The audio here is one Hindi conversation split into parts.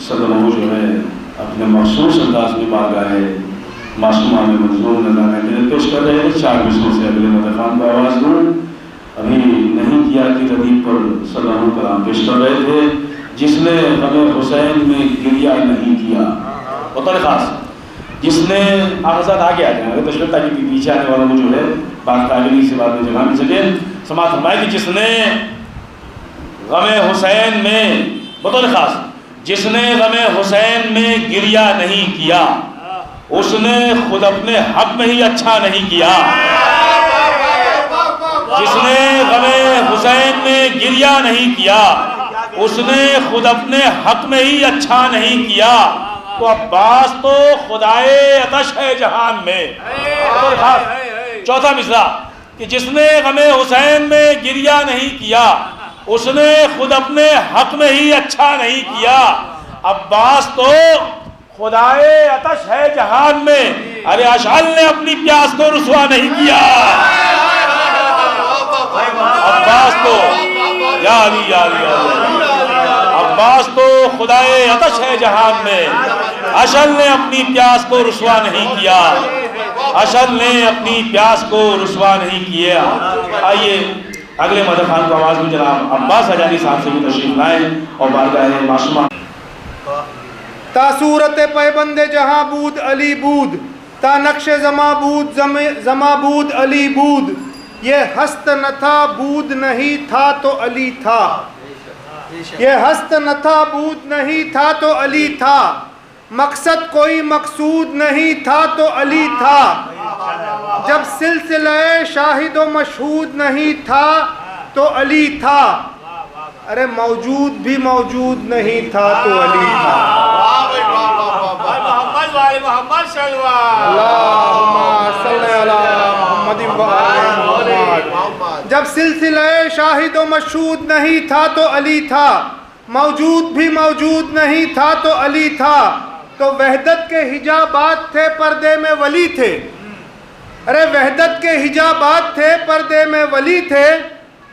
सदर जो है अपने मखसूस अंदाज में बारगाह मासूमा में मंजूर नज़ारे पेश कर रहे हैं। 4 मिसरों से अगले मदद खान को आवाज़ दूँ। अभी नहीं किया कि रदीफ पर सलाम कलाम पेश कर रहे थे, जिसने गमे हुसैन में गिरिया नहीं किया। बतौर ख़ास जिसने आज़ाद आगे आ जाए तशरीफ ताकि पीछे आने वालों को जो है बाकाबिली से बाद में जगह मिल सके। समात फरमाए कि जिसने गमे हुसैन में, बतौर ख़ास जिसने गमे हुसैन में गिरिया नहीं किया उसने खुद अपने हक में ही अच्छा नहीं किया। जिसने गमे हुसैन में गिरिया नहीं किया उसने खुद अपने हक में ही अच्छा नहीं किया। तो अब्बास तो खुदाए अतश है जहान में। चौथा मिसरा कि जिसने गमे हुसैन में गिरिया नहीं किया उसने खुद अपने हक में ही अच्छा नहीं किया। अब्बास तो खुदाए अतश है जहान में। अरे अशाल ने अपनी प्यास को रुसवा नहीं किया। अब्बास तो या अली या अली या अली। अब्बास तो खुदाए अतश है जहान में। अशल ने अपनी प्यास को रुसवा नहीं किया। अशल ने अपनी प्यास को रुसवा नहीं किया। आइए अगले मदद खान को आवाज़ में जनाब अब्बास हजारी साहब से भी तशरीफ लाएं और बारगाह मासूमा तासूरत पैबंदे जहाँ बूद अली बूद ता नक्श जमा बूद जमा बूद अली बूद। ये हस्त न था बूद नहीं था तो अली था। ये हस्त न था बूद नहीं था तो अली था। मकसद कोई मकसूद नहीं था तो अली था। जब सिलसिले शाहिद व मशहूद नहीं था तो अली था। अरे मौजूद भी मौजूद नहीं था तो अली था। जब सिलसिले शाहिद व मशहूद नहीं था तो अली था। मौजूद भी मौजूद नहीं था तो अली था। तो वहदत के हिजाबात थे पर्दे में वली थे। अरे वहदत के हिजाबात थे पर्दे में वली थे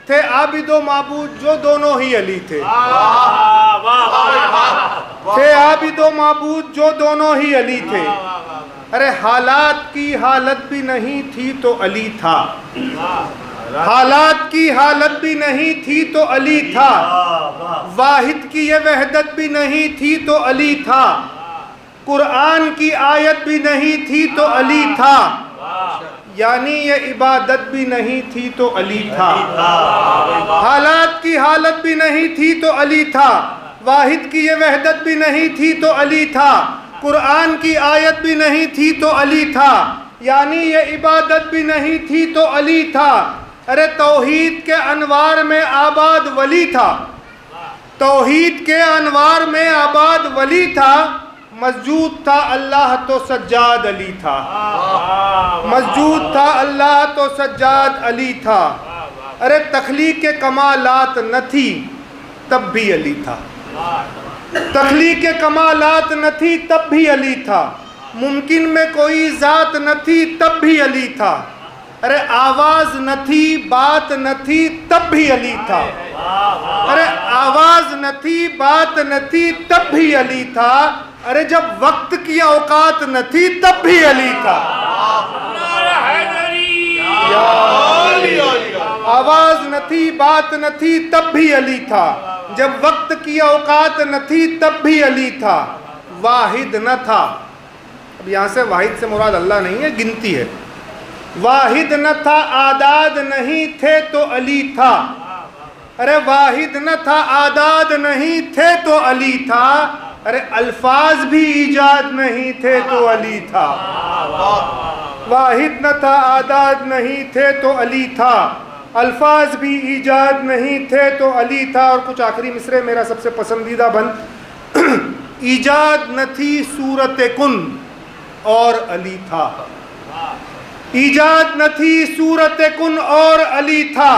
आबिदो माबूद जो दोनों ही अली थे। आबिदो माबूद जो दोनों ही अली थे। अरे हालात की हालत भी नहीं थी तो अली था। हालात की हालत भी नहीं थी तो अली था। वाहिद की ये वहदत भी नहीं थी तो अली था। कुरान की आयत भी नहीं थी तो अली था। यानी ये इबादत भी नहीं थी तो अली था। हालात की हालत भी नहीं थी तो अली था। वाहिद की ये वहदत भी नहीं थी तो अली था। कुरान की आयत भी नहीं थी तो अली था। यानी ये इबादत भी नहीं थी तो अली था। अरे तौहीद के अनवार में आबाद वली था। तौहीद के अनवार में आबाद वली था। मस्जूद था अल्लाह तो सज्जाद अली था। मस्जूद था अल्लाह तो सज्जाद अली था। अरे तख्लीक के कमालात न थी तब भी अली था। तख्लीक के कमालात न थी तब भी अली था। मुमकिन में कोई ज़ात न थी तब भी अली था। अरे आवाज़ न थी बात न थी तब भी अली था। अरे आवाज़ न थी बात न थी तब भी अली था। अरे जब वक्त की औकात न थी तब भी अली था। आवाज़ न थी बात न थी तब भी अली था। जब वक्त की औकात न थी तब भी अली था। वाहिद न था। अब यहाँ से वाहिद से मुराद अल्लाह नहीं है, गिनती है। वाहिद न था आदाद नहीं थे तो अली था। अरे वाहिद न था आदाद नहीं थे तो अली था। अरे अल्फाज भी ईजाद नहीं थे तो अली था। वाहिद न था आदाद नहीं थे तो अली था। अल्फाज भी ईजाद नहीं थे तो अली था। और कुछ आखिरी मिसरे मेरा सबसे पसंदीदा बंद। ईजाद न थी सूरत कुन और अली था। ईजाद न थी सूरत कुन और अली था।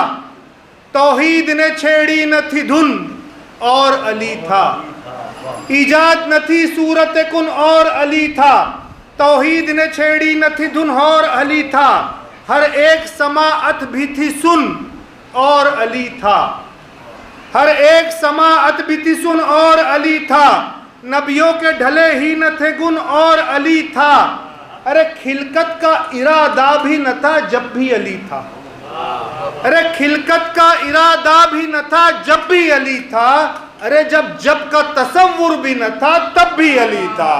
तौहीद ने छेड़ी न थी धुन और अली था। ईजाद न थी सूरत कुन और अली था। तौहीद ने छेड़ी न थी धुन और अली था। हर एक समाअत भी थी सुन और अली था। हर एक समाअत भी थी सुन और अली था। नबियों के ढले ही न थे गुण और अली था। अरे खिलकत का इरादा भी न था जब भी अली था। अरे खिलकत का इरादा भी न था जब भी अली था। अरे जब का तसव्वुर भी न था तब भी अली था।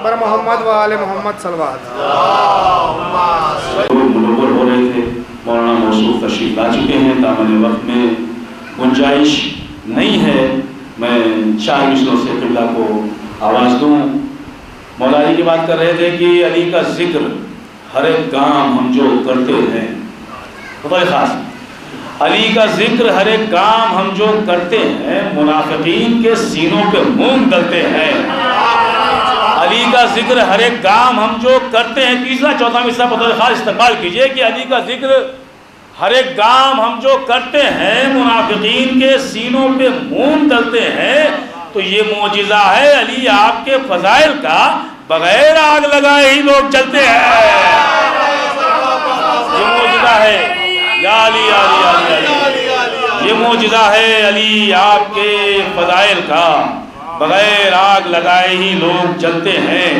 बर मोहम्मद व आले मोहम्मद सल्लल्लाहु मुनव्वर हो रहे थे। मौलाना मौसूफ तशरीफ ला चुके हैं। दामन वक्त में गुंजाइश नहीं है मैं 4 मिसलों से क़िबला को आवाज़ दूँ। मौला अली की बात कर रहे थे कि अली का जिक्र हर एक काम हम जो करते हैं, बहुत ख़ास अली का जिक्र हर एक काम हम जो करते हैं मुनाफिकीन के सीनों पे मूंग डलते हैं। अली का जिक्र हर एक काम हम जो करते हैं। तीसरा चौथा मिसरा बहुत ख़ास इस्तेमाल कीजिए कि अली का जिक्र हर एक काम हम जो करते हैं मुनाफिकीन के सीनों पे मूंग डलते हैं। तो ये मौजिज़ा है अली आपके फ़ज़ाइल का, बगैर आग लगाए ही लोग जलते हैं। ये मौजिज़ा है या अली या अली या अली या अली। ये मौजिज़ा है अली आपके फ़ज़ाइल का, बगैर आग लगाए ही लोग जलते हैं।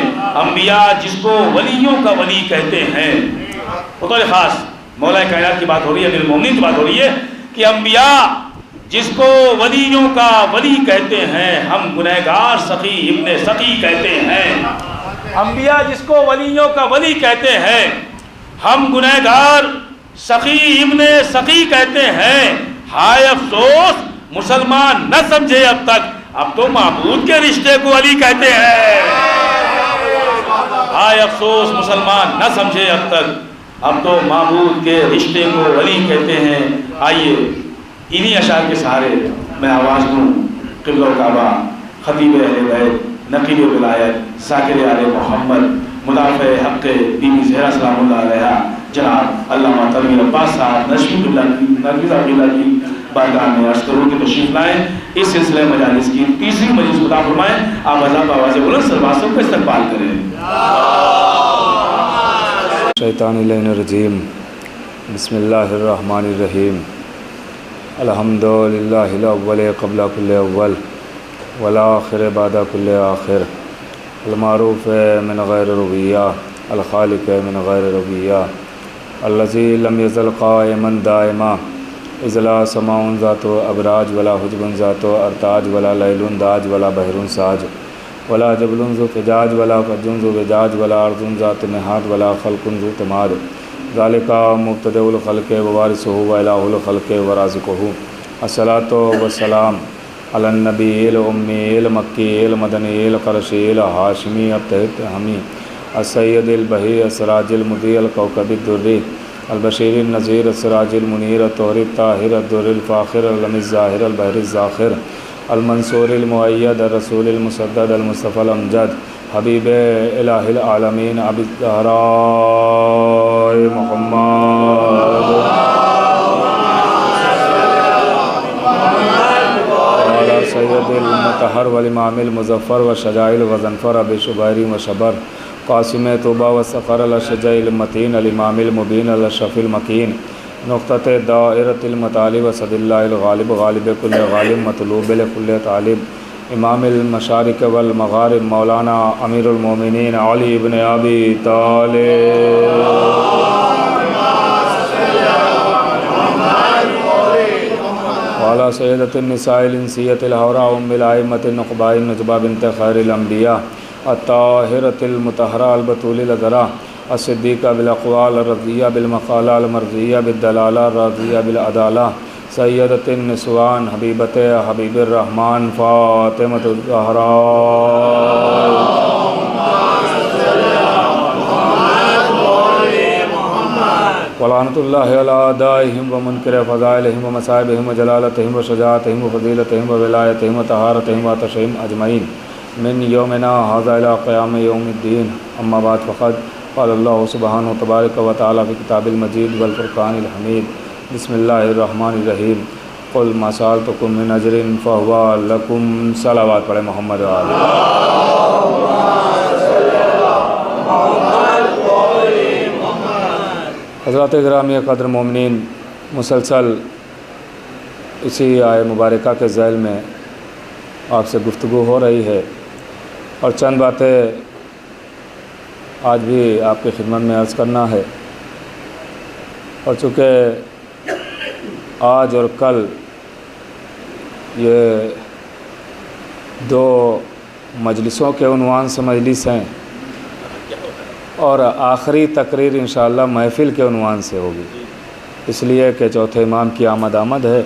अंबिया जिसको वलियों का वली कहते हैं। बहुत ख़ास मौला कायनात की बात हो रही है, अमीरुल मोमिनीन की बात हो रही है कि अंबिया जिसको वलियों का वली कहते हैं, हम गुनहगार सखी इब्ने सखी कहते हैं। अंबिया जिसको वलियों का वली कहते हैं, हम गुनहगार सखी इब्ने सखी कहते हैं। हाय अफसोस मुसलमान न समझे अब तक, अब तो माबूद के रिश्ते को अली कहते हैं। हाय अफसोस मुसलमान न समझे अब तक, अब तो माबूद के रिश्ते को अली कहते हैं। आइए इन्हीं अशार के सहारे मैं आवाज़ दूँ। क़िबला काबा, खतीब अहले बैत, नकीब विलायत, ज़ाकिर आले मोहम्मद, मुदाफ़े हक़ बीबी ज़हरा सलामुल्लाह अलैहा, जनाब अल्लामा तनवीर अब्बास साहब नशवी क़िबला की बारगाह में अर्ज़ करूँ कि तशरीफ़ लाएँ। इस सिलसिले मजालिस की तीसरी मजलिस खुदा फरमाएँ। आप अज़ाब आवाज़ बुलंद सरवासों का इस्तक़बाल करें। शैतानिर्रजीम बिस्मिल्लाहिर्रहमानिर्रहीम अल्हम्दुलिल्लाहिल अव्वल क़ब्ला कुल्ल अव्वल वल आखिर बाद कुल्ल आखिर अल मारूफ़ मिन गैर रुबिया अल खालिक मिन गैर रुबिया अल्लज़ी लम यज़ल क़ाइमन दाइमा इज़ला समाउन ज़ातो अबराज वला हुजबुन ज़ातो अरताज वला लैलुन दाज वला बहरुन साज वला जबलुन ज़ु फ़िजाज वला फ़ज्जुन ज़ु विजाज वला अर्ज़ुन ज़ात मिहाद वला ख़ल्क़ुन ज़ु तमाद ज़ालिका मुब्तदउल ख़ल्क़ व वारिसुहु व इलाहुल ख़ल्क़ व राज़िक़ुहु। अस्सलातु वस्सलाम अलन नबील उम्मील मक्कील मदनील क़रशील हाशिमी अब्तहमी अस्सय्यदिल बही अस्सराजिल मुदील कौकबिद दुर्री अलबशीर नज़ीर अस्सराजिल मुनीर तोहरी ताहिर दुर्रिल फ़ाखिर अलमिज़ ज़ाहिर अलबहरिज़ ज़ाखिर अलमंसूरिल मुअय्यद रसूलिल मुसद्दद अलमुस्तफ़ा अमजद हबीब इलाहिल आलमीन अबी ज़हरा मुहम्मद वाला सय्यदिल मुतहर वल इमामिल मुज़फ़्फ़र व शजाइल व ज़नफ़र अबी शुबैरी व शबर क़ासिम तौबा व सफ़र अल शजाइल मतीन अल इमामिल मुबीन अल शफ़ील मकीन नुक़्तत दाइरतिल मतालिब सदिल्लाहिल गालिब गालिब कुल्ल गालिब मतलूबिल कुल्ल तालिब इमामिल मशारिक़ वल मग़ारिब मौलाना अमीरुल मोमिनीन अली इब्न अबी तालिब वाला सय्यदतिन निसाइल इंसियतिल हौरा उम्मिल आइम्मतिन नुक़बाइन नजबा बिन्त खैरिल अंबिया अत्ताहिरतिल मुतहरा अल बतूलिल अज़रा अस्सिद्दीक़ा बिल अक़वाल रज़िया बिल मक़ाला अल मर्ज़िया बिद दलाला राज़िया बिल अदाला सय्यदतिन निस्वान हबीबते हबीबिर रहमान फ़ातिमतुज़ ज़हरा वलानतुल्लाहि अला आदाइहिम व मुनकिर फ़ज़ाइलिहिम व मसाइबिहिम व जलालतिहिम व शजाअतिहिम व फ़ज़ीलतिहिम व विलायतिहिम व तहारतिहिम व तशहीम अजमईन मिन यौमिना हाज़ा इला क़याम यौमिद्दीन अम्मा बाद फ़क़द क़ाल अल्लाहु सुब्हानहु तबारक व तआला फ़ी किताबिल मजीद वल फ़ुरक़ानिल हमीद बिस्मिल्लाहिर्रहमानिर्रहीम क़ुल मा सअल्तुकुम मिन अजरिन फ़हुवा लकुम। सलावत पढ़े मोहम्मद हज़रात गिरामी क़द्र मोमिनीन, मुसलसल इसी आय मुबारका के ज़ैल में आपसे गुफ्तगू हो रही है और चंद बातें आज भी आपकी खिदमत में अर्ज़ करना है। और चूँकि आज और कल ये दो मजलिसों के उन्वान से मजलिस हैं और आखिरी तकरीर इंशाअल्लाह महफ़िल के उन्वान से होगी, इसलिए कि चौथे इमाम की आमद है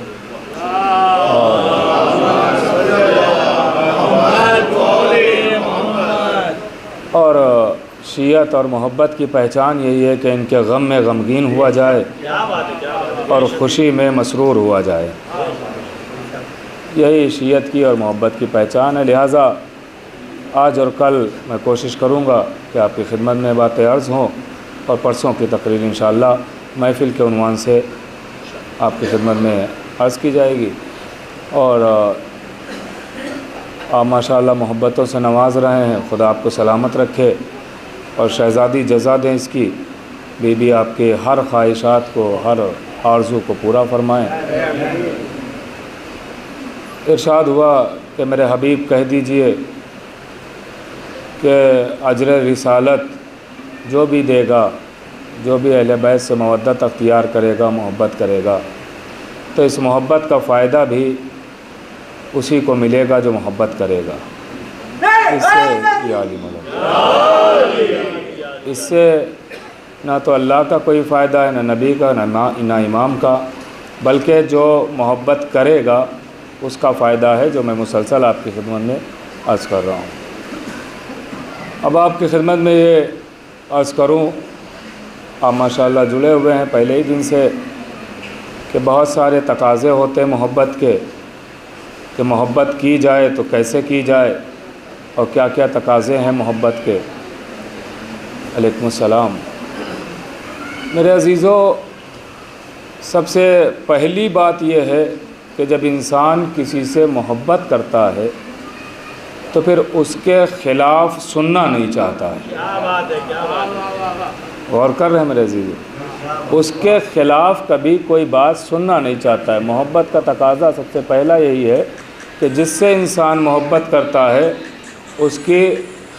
और शियत और मोहब्बत की पहचान यही है कि इनके गम में गमगीन हुआ जाए और ख़ुशी में मसरूर हुआ जाए। यही शियत की और मोहब्बत की पहचान है। लिहाजा आज और कल मैं कोशिश करूँगा कि आपकी खिदमत में बातें अर्ज़ हों और परसों की तकरीर इंशाअल्लाह महफ़िल के उन्वान से आपकी खिदमत में अर्ज़ की जाएगी। और आप माशाअल्लाह मोहब्बतों से नवाज़ रहे हैं, खुदा आपको सलामत रखे और शहज़ादी जज़ा दें इसकी, बीबी आपके हर ख्वाहिशात को, हर आरज़ू को पूरा फरमाएँ। इरशाद हुआ कि मेरे हबीब कह दीजिए कि अजर रिसालत जो भी देगा, जो भी अहले बैत से मवद्दत अख्तियार करेगा, मोहब्बत करेगा, तो इस मोहब्बत का फ़ायदा भी उसी को मिलेगा जो मोहब्बत करेगा। इससे ना तो अल्लाह का कोई फ़ायदा है, ना नबी का, ना इमाम का, बल्कि जो मोहब्बत करेगा उसका फ़ायदा है, जो मैं मुसलसल आपकी खिदमत में अर्ज़ कर रहा हूँ। अब आपकी खिदमत में ये अर्ज़ करूँ, आप माशाअल्लाह जुड़े हुए हैं पहले ही दिन से कि बहुत सारे तकाज़े होते हैं मोहब्बत के, कि मोहब्बत की जाए तो कैसे की जाए और क्या क्या तकाज़े हैं मोहब्बत के। अलैकुमुस्सलाम। मेरे अज़ीज़ों, सबसे पहली बात यह है कि जब इंसान किसी से मोहब्बत करता है तो फिर उसके ख़िलाफ़ सुनना नहीं चाहता है। क्या बात है, क्या बात है। गौर कर रहे हैं मेरे अज़ीज़ों, उसके ख़िलाफ़ कभी कोई बात सुनना नहीं चाहता है। मोहब्बत का तकाज़ा सबसे पहला यही है कि जिससे इंसान मोहब्बत करता है उसके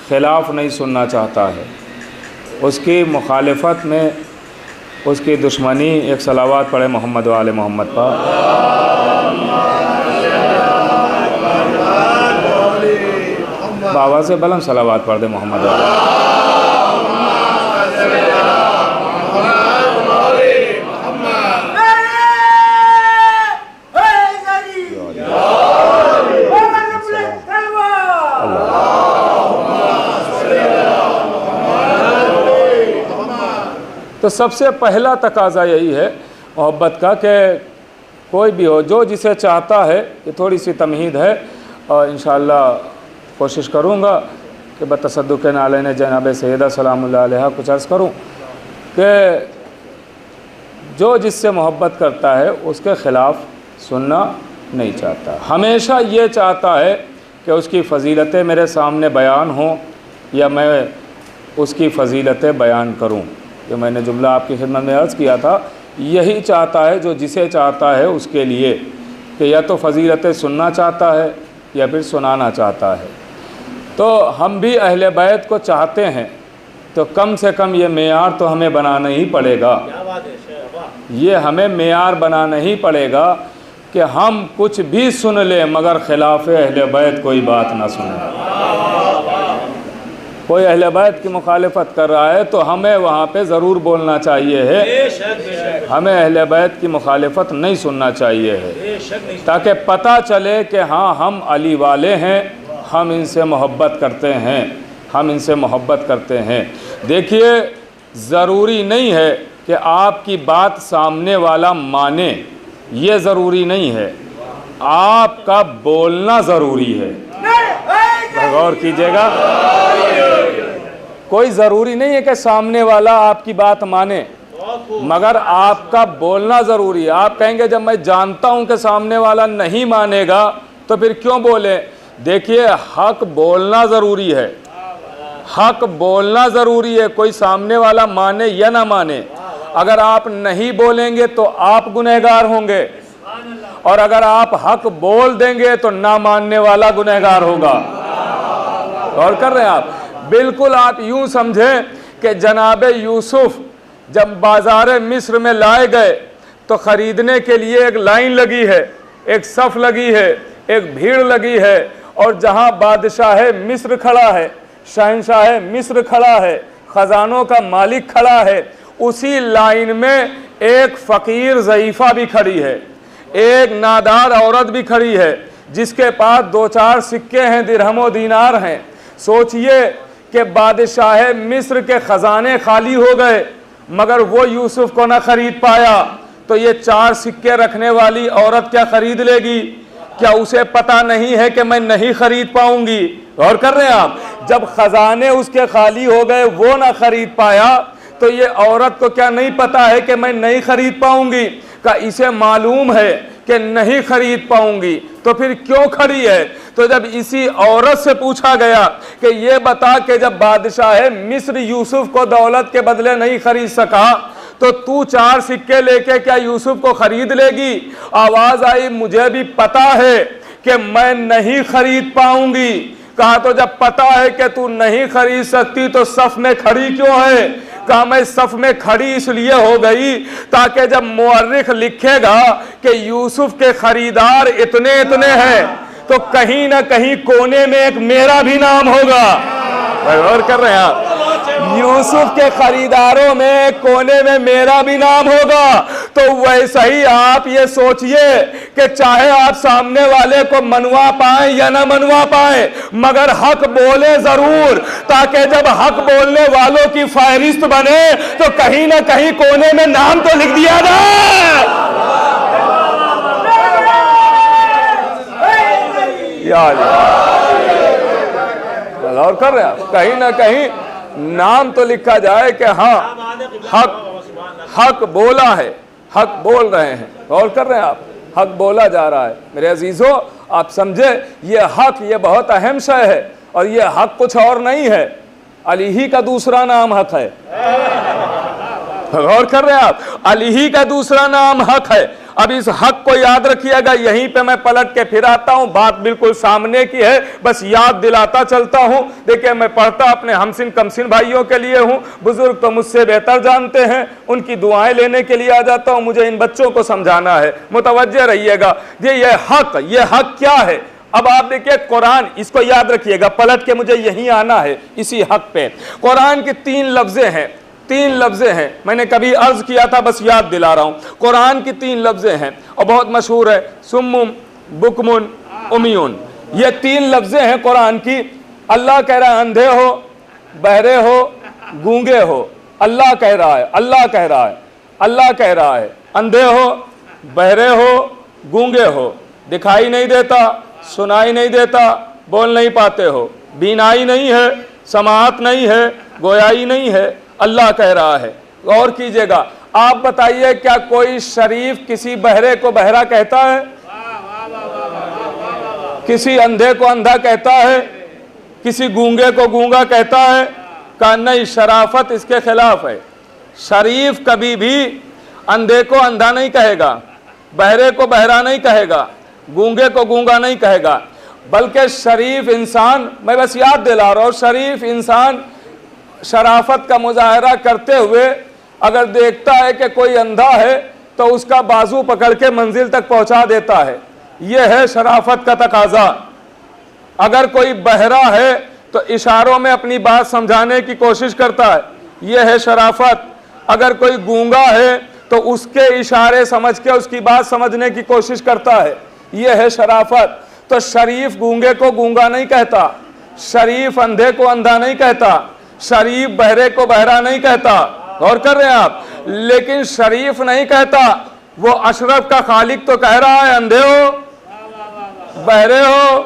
ख़िलाफ़ नहीं सुनना चाहता है, उसकी मुखालफत में, उसकी दुश्मनी। एक सलावात पढ़े मोहम्मद वाले मोहम्मद पर। बाबा से बलम सलावात पढ़ दे मोहम्मद वाले। तो सबसे पहला तकाज़ा यही है मोहब्बत का कि कोई भी हो, जो जिसे चाहता है, ये थोड़ी सी तमहीद है और इंशाअल्लाह कोशिश करूँगा कि बतसद्दुक़ नालैन जनाब सैयदा सलामुल्लाह अलैहा कुछ अर्ज़ करूँ कि जो जिससे मोहब्बत करता है उसके ख़िलाफ़ सुनना नहीं चाहता, हमेशा ये चाहता है कि उसकी फ़जीलतें मेरे सामने बयान हों या मैं उसकी फ़जीलतें बयान करूँ। जो मैंने जुमला आपकी खिदमत में अर्ज़ किया था, यही चाहता है जो जिसे चाहता है उसके लिए, कि या तो फ़जीलतें सुनना चाहता है या फिर सुनाना चाहता है। तो हम भी अहले बैत को चाहते हैं, तो कम से कम ये मेयार तो हमें बनाना ही पड़ेगा। क्या बात है शेख, वाह। ये हमें मेयार बनाना ही पड़ेगा कि हम कुछ भी सुन लें मगर ख़िलाफ़ अहले बैत कोई बात ना सुने। कोई अहले बैत की मुखालफत कर रहा है तो हमें वहाँ पे ज़रूर बोलना चाहिए है, बेशक हमें अहले बैत की मुखालफत नहीं सुनना चाहिए है, बेशक नहीं। ताकि पता चले कि हाँ, हम अली वाले हैं, हम इनसे मोहब्बत करते हैं, हम इनसे मोहब्बत करते हैं। देखिए, ज़रूरी नहीं है कि आपकी बात सामने वाला माने, ये ज़रूरी नहीं है, आपका बोलना ज़रूरी है। गौर कीजिएगा, कोई ज़रूरी नहीं है कि सामने वाला आपकी बात माने, मगर आपका बोलना ज़रूरी है। आप कहेंगे जब मैं जानता हूं कि सामने वाला नहीं मानेगा तो फिर क्यों बोले। देखिए, हक बोलना ज़रूरी है, हक बोलना ज़रूरी है, कोई सामने वाला माने या ना माने। अगर आप नहीं बोलेंगे तो आप गुनहगार होंगे, और अगर आप हक बोल देंगे तो ना मानने वाला गुनहगार होगा। और कर रहे हैं आप? बिल्कुल आप यूं समझें कि जनाब यूसुफ जब बाजार मिस्र में लाए गए तो खरीदने के लिए एक लाइन लगी है, एक सफ लगी है, एक भीड़ लगी है, और जहां बादशाह मिस्र खड़ा है, शहंशाह मिस्र खड़ा है, खजानों का मालिक खड़ा है, उसी लाइन में एक फकीर ज़ईफ़ा भी खड़ी है, एक नादार औरत भी खड़ी है जिसके पास 2-4 सिक्के हैं, दिरहमो दीनार हैं। सोचिए कि बादशाह मिस्र के खजाने खाली हो गए मगर वो यूसुफ को ना खरीद पाया, तो ये 4 सिक्के रखने वाली औरत क्या खरीद लेगी? क्या उसे पता नहीं है कि मैं नहीं खरीद पाऊंगी? गौर कर रहे हैं आप? जब खजाने उसके खाली हो गए, वो ना खरीद पाया, तो ये औरत को क्या नहीं पता है कि मैं नहीं खरीद पाऊंगी? का इसे मालूम है कि नहीं खरीद पाऊंगी, तो फिर क्यों खड़ी है? तो जब इसी औरत से पूछा गया कि ये बता कि जब बादशाह मिस्र यूसुफ को दौलत के बदले नहीं खरीद सका, तो तू 4 सिक्के लेके क्या यूसुफ को खरीद लेगी? आवाज आई, मुझे भी पता है कि मैं नहीं खरीद पाऊंगी। कहा तो जब पता है कि तू नहीं खरीद सकती तो सफ में खड़ी क्यों है? कहा मैं सफ में खड़ी इसलिए हो गई ताकि जब मुअर्रिख लिखेगा कि यूसुफ के खरीदार इतने इतने हैं, तो कहीं ना कहीं कोने में एक मेरा भी नाम होगा। गौर कर रहे हैं आप? यूसुफ के खरीदारों में कोने में मेरा भी नाम होगा। तो वैसा ही आप ये सोचिए कि चाहे आप सामने वाले को मनवा पाए या ना मनवा पाए, मगर हक बोले जरूर, ताकि जब हक बोलने वालों की फहरिस्त बने तो कहीं ना कहीं कोने में नाम तो लिख दिया जाए। गौर कर रहे हैं आप? कहीं ना कहीं नाम तो लिखा जाए कि हाँ हक बोला है, हक बोल रहे हैं। गौर कर रहे हैं आप? हक बोला जा रहा है। मेरे अजीजों, आप समझे ये हक, ये बहुत अहम शय है, और ये हक कुछ और नहीं है, अली ही का दूसरा नाम हक है। गौर कर रहे हैं आप? अली ही का दूसरा नाम हक है। अब इस हक को याद रखिएगा। यहीं पे मैं पलट के फिर आता हूं, बात बिल्कुल सामने की है, बस याद दिलाता चलता हूं। देखिए, मैं पढ़ता अपने हमसिन कमसिन भाइयों के लिए हूं, बुजुर्ग तो मुझसे बेहतर जानते हैं, उनकी दुआएं लेने के लिए आ जाता हूं। मुझे इन बच्चों को समझाना है, मुतवज्जे रहिएगा। ये हक क्या है? अब आप देखिए कुरान, इसको याद रखिएगा, पलट के मुझे यहीं आना है इसी हक पे। कुरान की 3 लफ्जें हैं, 3 लफ्जें हैं। मैंने कभी अर्ज किया था, बस याद दिला रहा हूं। कुरान की 3 लफ्जें हैं और बहुत मशहूर है, सुम्मुम, बुकमुन, उमियुन। ये 3 लफ्जें हैं कुरान की। अल्लाह कह रहा है अंधे हो, बहरे हो, गूंगे हो। अल्लाह कह रहा है, अल्लाह कह रहा है, अल्लाह कह रहा है अंधे हो, बहरे हो, गूंगे हो, दिखाई नहीं देता, सुनाई नहीं देता, बोल नहीं पाते हो, बीनाई नहीं है, समाअत नहीं है, गोयाई नहीं है। अल्लाह कह रहा है। गौर कीजिएगा। आप बताइए, क्या कोई शरीफ किसी बहरे को बहरा कहता है? किसी अंधे को अंधा कहता है? किसी गूंगे को गूंगा कहता है? कहा नहीं, शराफत इसके खिलाफ है। शरीफ कभी भी अंधे को अंधा नहीं कहेगा, बहरे को बहरा नहीं कहेगा, गूंगे को गूंगा नहीं कहेगा, बल्कि शरीफ इंसान, मैं बस याद दिला रहा हूं, शरीफ इंसान शराफत का मुजाहरा करते हुए अगर देखता है कि कोई अंधा है तो उसका बाजू पकड़ के मंजिल तक पहुंचा देता है। यह है शराफत का तकाजा। अगर कोई बहरा है तो इशारों में अपनी बात समझाने की कोशिश करता है, यह है शराफत। अगर कोई गूंगा है तो उसके इशारे समझ के उसकी बात समझने की कोशिश करता है, यह है शराफत। तो शरीफ गूंगे को गूंगा नहीं कहता, शरीफ अंधे को अंधा नहीं कहता, शरीफ बहरे को बहरा नहीं कहता। गौर कर रहे हैं आप? लेकिन शरीफ नहीं कहता, वो अशरफ का खालिक तो कह रहा है अंधे हो, बहरे हो,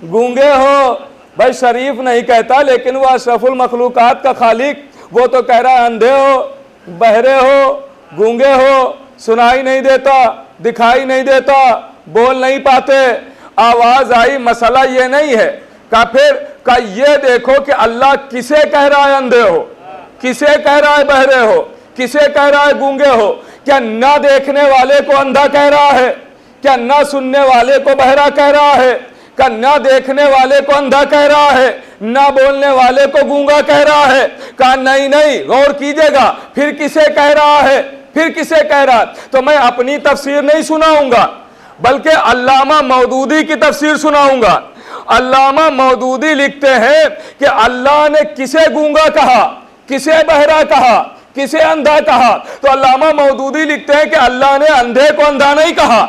गूंगे हो। भाई शरीफ नहीं कहता, लेकिन वो अशरफुल मखलूकात का खालिक वो तो कह रहा है अंधे हो, बहरे हो, गूंगे हो, सुनाई नहीं देता, दिखाई नहीं देता, बोल नहीं पाते। आवाज आई, मसला ये नहीं है। का फिर का ये देखो कि अल्लाह किसे कह रहा है अंधे हो, किसे कह रहा है बहरे हो, किसे कह रहा है गूंगे हो? क्या ना देखने वाले को अंधा कह रहा है? क्या ना सुनने वाले को बहरा कह रहा है? क्या ना देखने वाले को अंधा कह रहा है? ना बोलने वाले को गूंगा कह रहा है? कहा नहीं नहीं, गौर कीजिएगा, फिर किसे कह रहा है? फिर किसे कह रहा है? तो मैं अपनी तफसीर नहीं सुनाऊंगा, बल्कि अल्लामा मौदूदी की तफसीर सुनाऊंगा। अल्लामा मौदूदी लिखते हैं कि अल्लाह ने किसे गूंगा कहा, किसे बहरा कहा, किसे अंधा कहा? तो अल्लामा मौदूदी लिखते हैं कि अल्लाह ने अंधे को अंधा नहीं कहा,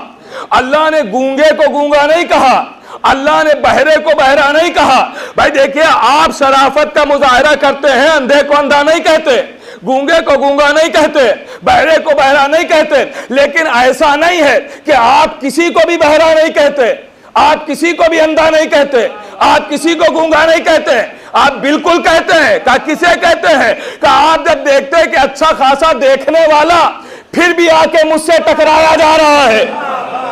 अल्लाह ने गूंगे को गूंगा नहीं कहा, अल्लाह ने बहरे को बहरा नहीं कहा। भाई देखिए, आप शराफत का मुजाहरा करते हैं, अंधे को अंधा नहीं कहते, गूंगे को गूंगा नहीं कहते, बहरे को बहरा नहीं कहते, लेकिन ऐसा नहीं है कि आप किसी को भी बहरा नहीं कहते, आप किसी को भी अंधा नहीं कहते, आप किसी को गूंगा नहीं कहते, आप बिल्कुल कहते हैं। का किसे कहते हैं? का आप जब देखते हैं कि अच्छा खासा देखने वाला फिर भी आके मुझसे टकराया जा रहा है,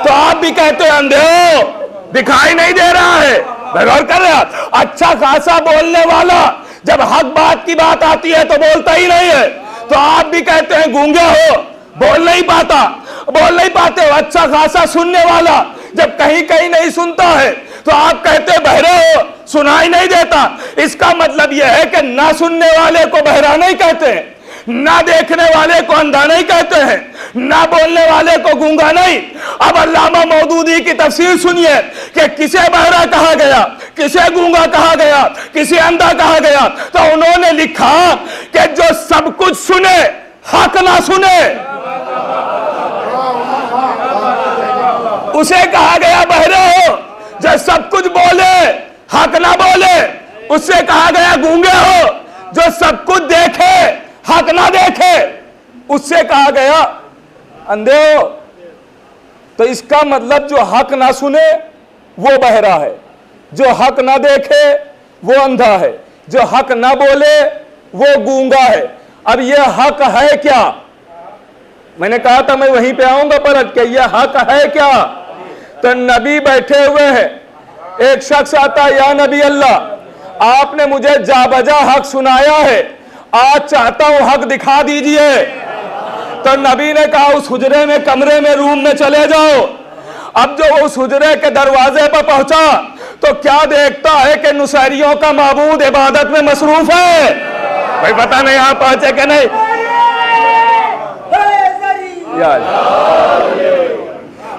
तो आप भी कहते हैं अंधे हो, दिखाई नहीं दे रहा है। गौर कर रहे हैं? अच्छा खासा बोलने वाला जब हक बात की बात आती है तो बोलता ही नहीं है, तो आप भी कहते हैं गूंगे हो, बोल नहीं पाते हो। अच्छा खासा सुनने वाला जब कहीं कहीं नहीं सुनता है तो आप कहते बहरे हो, सुनाई नहीं देता। इसका मतलब यह है कि ना सुनने वाले को बहरा नहीं कहते, ना देखने वाले को अंधा नहीं कहते हैं, ना बोलने वाले को गूंगा नहीं। अब अल्लामा मौदूदी की तफसीर सुनिए कि किसे बहरा कहा गया, किसे गूंगा कहा गया, किसे अंधा कहा गया। तो उन्होंने लिखा कि जो सब कुछ सुने हक ना सुने, उसे कहा गया बहरे हो। जो सब कुछ बोले हक ना बोले, उससे कहा गया गूंगे हो। जो सब कुछ देखे हक ना देखे, उससे कहा गया अंधे हो। तो इसका मतलब जो हक ना सुने वो बहरा है, जो हक ना देखे वो अंधा है, जो हक ना बोले वो गूंगा है। अब ये हक है क्या? मैंने कहा था मैं वहीं पे आऊंगा परत के, ये हक है क्या? तो नबी बैठे हुए हैं, एक शख्स आता है, या नबी अल्लाह, आपने मुझे जाबजा हक सुनाया है, आज चाहता हूं हक दिखा दीजिए। तो नबी ने कहा उस हुजरे में, कमरे में, रूम में चले जाओ। अब जो उस हुजरे के दरवाजे पर पहुंचा तो क्या देखता है कि नुसैरियों का माबूद इबादत में मसरूफ है। भाई पता नहीं आप पहुंचे कि नहीं यार?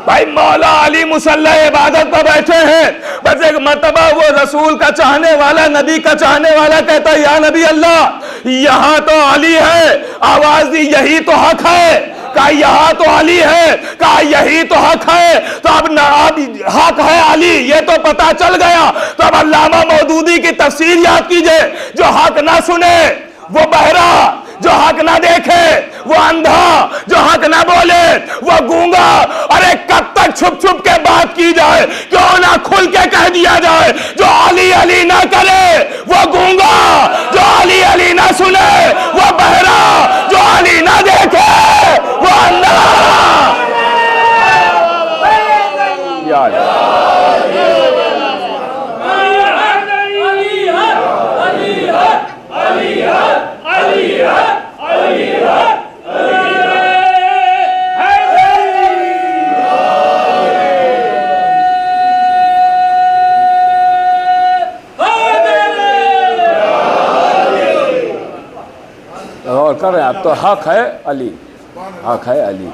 भाई मौला अली मुसल्ला इबादत पर बैठे हैं। बस एक मर्तबा वो रसूल का चाहने वाला, नबी का चाहने वाला कहता है, या नबी अल्लाह, यहाँ तो अली है। आवाज दी, यही तो हक है। कहा यहाँ तो अली है, कहा यही तो हक है। तो अब हक है अली, ये तो पता चल गया। तो अब अल्लामा मौदूदी की तफसीर याद कीजिए। जो हक ना सुने वो बहरा, जो हक ना देखे वो अंधा, जो हक ना बोले वो गूंगा। अरे कब तक छुप छुप के बात की जाए? क्यों ना खुल के कह दिया जाए? जो अली अली ना करे वो गूंगा, जो अली अली ना सुने वो बहरा, जो अली ना देखे वो अंधा। यार और कर रहे हैं आप। तो हक है अली, हक है अली।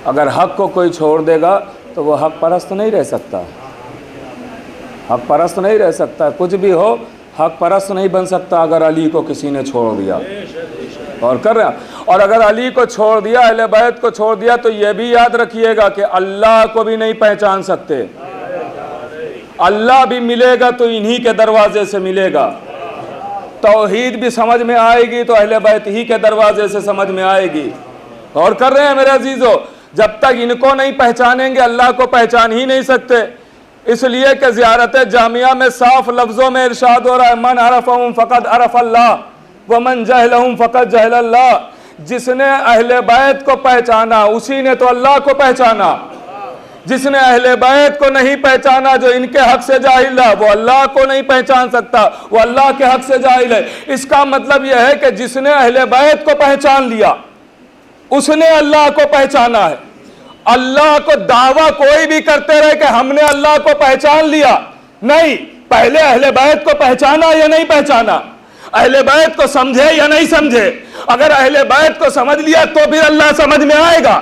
अगर हक को कोई छोड़ देगा तो वो हक परस्त नहीं रह सकता, हक परस्त नहीं रह सकता। कुछ भी हो, हक परस्त नहीं बन सकता अगर अली को किसी ने छोड़ दिया। और कर रहे हैं। और अगर अली को छोड़ दिया, अहले बैत को छोड़ दिया, तो ये भी याद रखिएगा कि अल्लाह को भी नहीं पहचान सकते। अल्लाह भी मिलेगा तो इन्हीं के दरवाजे से मिलेगा। तौहीद भी समझ में आएगी तो अहले बैत ही के दरवाजे से समझ में आएगी। और कर रहे हैं मेरे अजीजों, जब तक इनको नहीं पहचानेंगे अल्लाह को पहचान ही नहीं सकते। इसलिए कि ज़ियारत जामिया में साफ लफ्ज़ों में इरशाद हो रहा है, मन अरफ़हुम फ़क़द अरफ़ अल्लाह व मन जहलहुम फ़क़द जहल अल्लाह। जिसने अहले बैत को पहचाना उसी ने तो अल्लाह को पहचाना। जिसने अहले बैत को नहीं पहचाना, जो इनके हक से जाहिल है, वो अल्लाह को नहीं पहचान सकता, वो अल्लाह के हक से जाहिल है। इसका मतलब यह है कि जिसने अहले बैत को पहचान लिया, उसने अल्लाह को पहचाना है। अल्लाह को दावा कोई भी करते रहे कि हमने अल्लाह को पहचान लिया, नहीं, पहले अहले बैत को पहचाना या नहीं पहचाना, अहले बैत को समझे या नहीं समझे। अगर अहले बैत को समझ लिया तो फिर अल्लाह समझ में आएगा,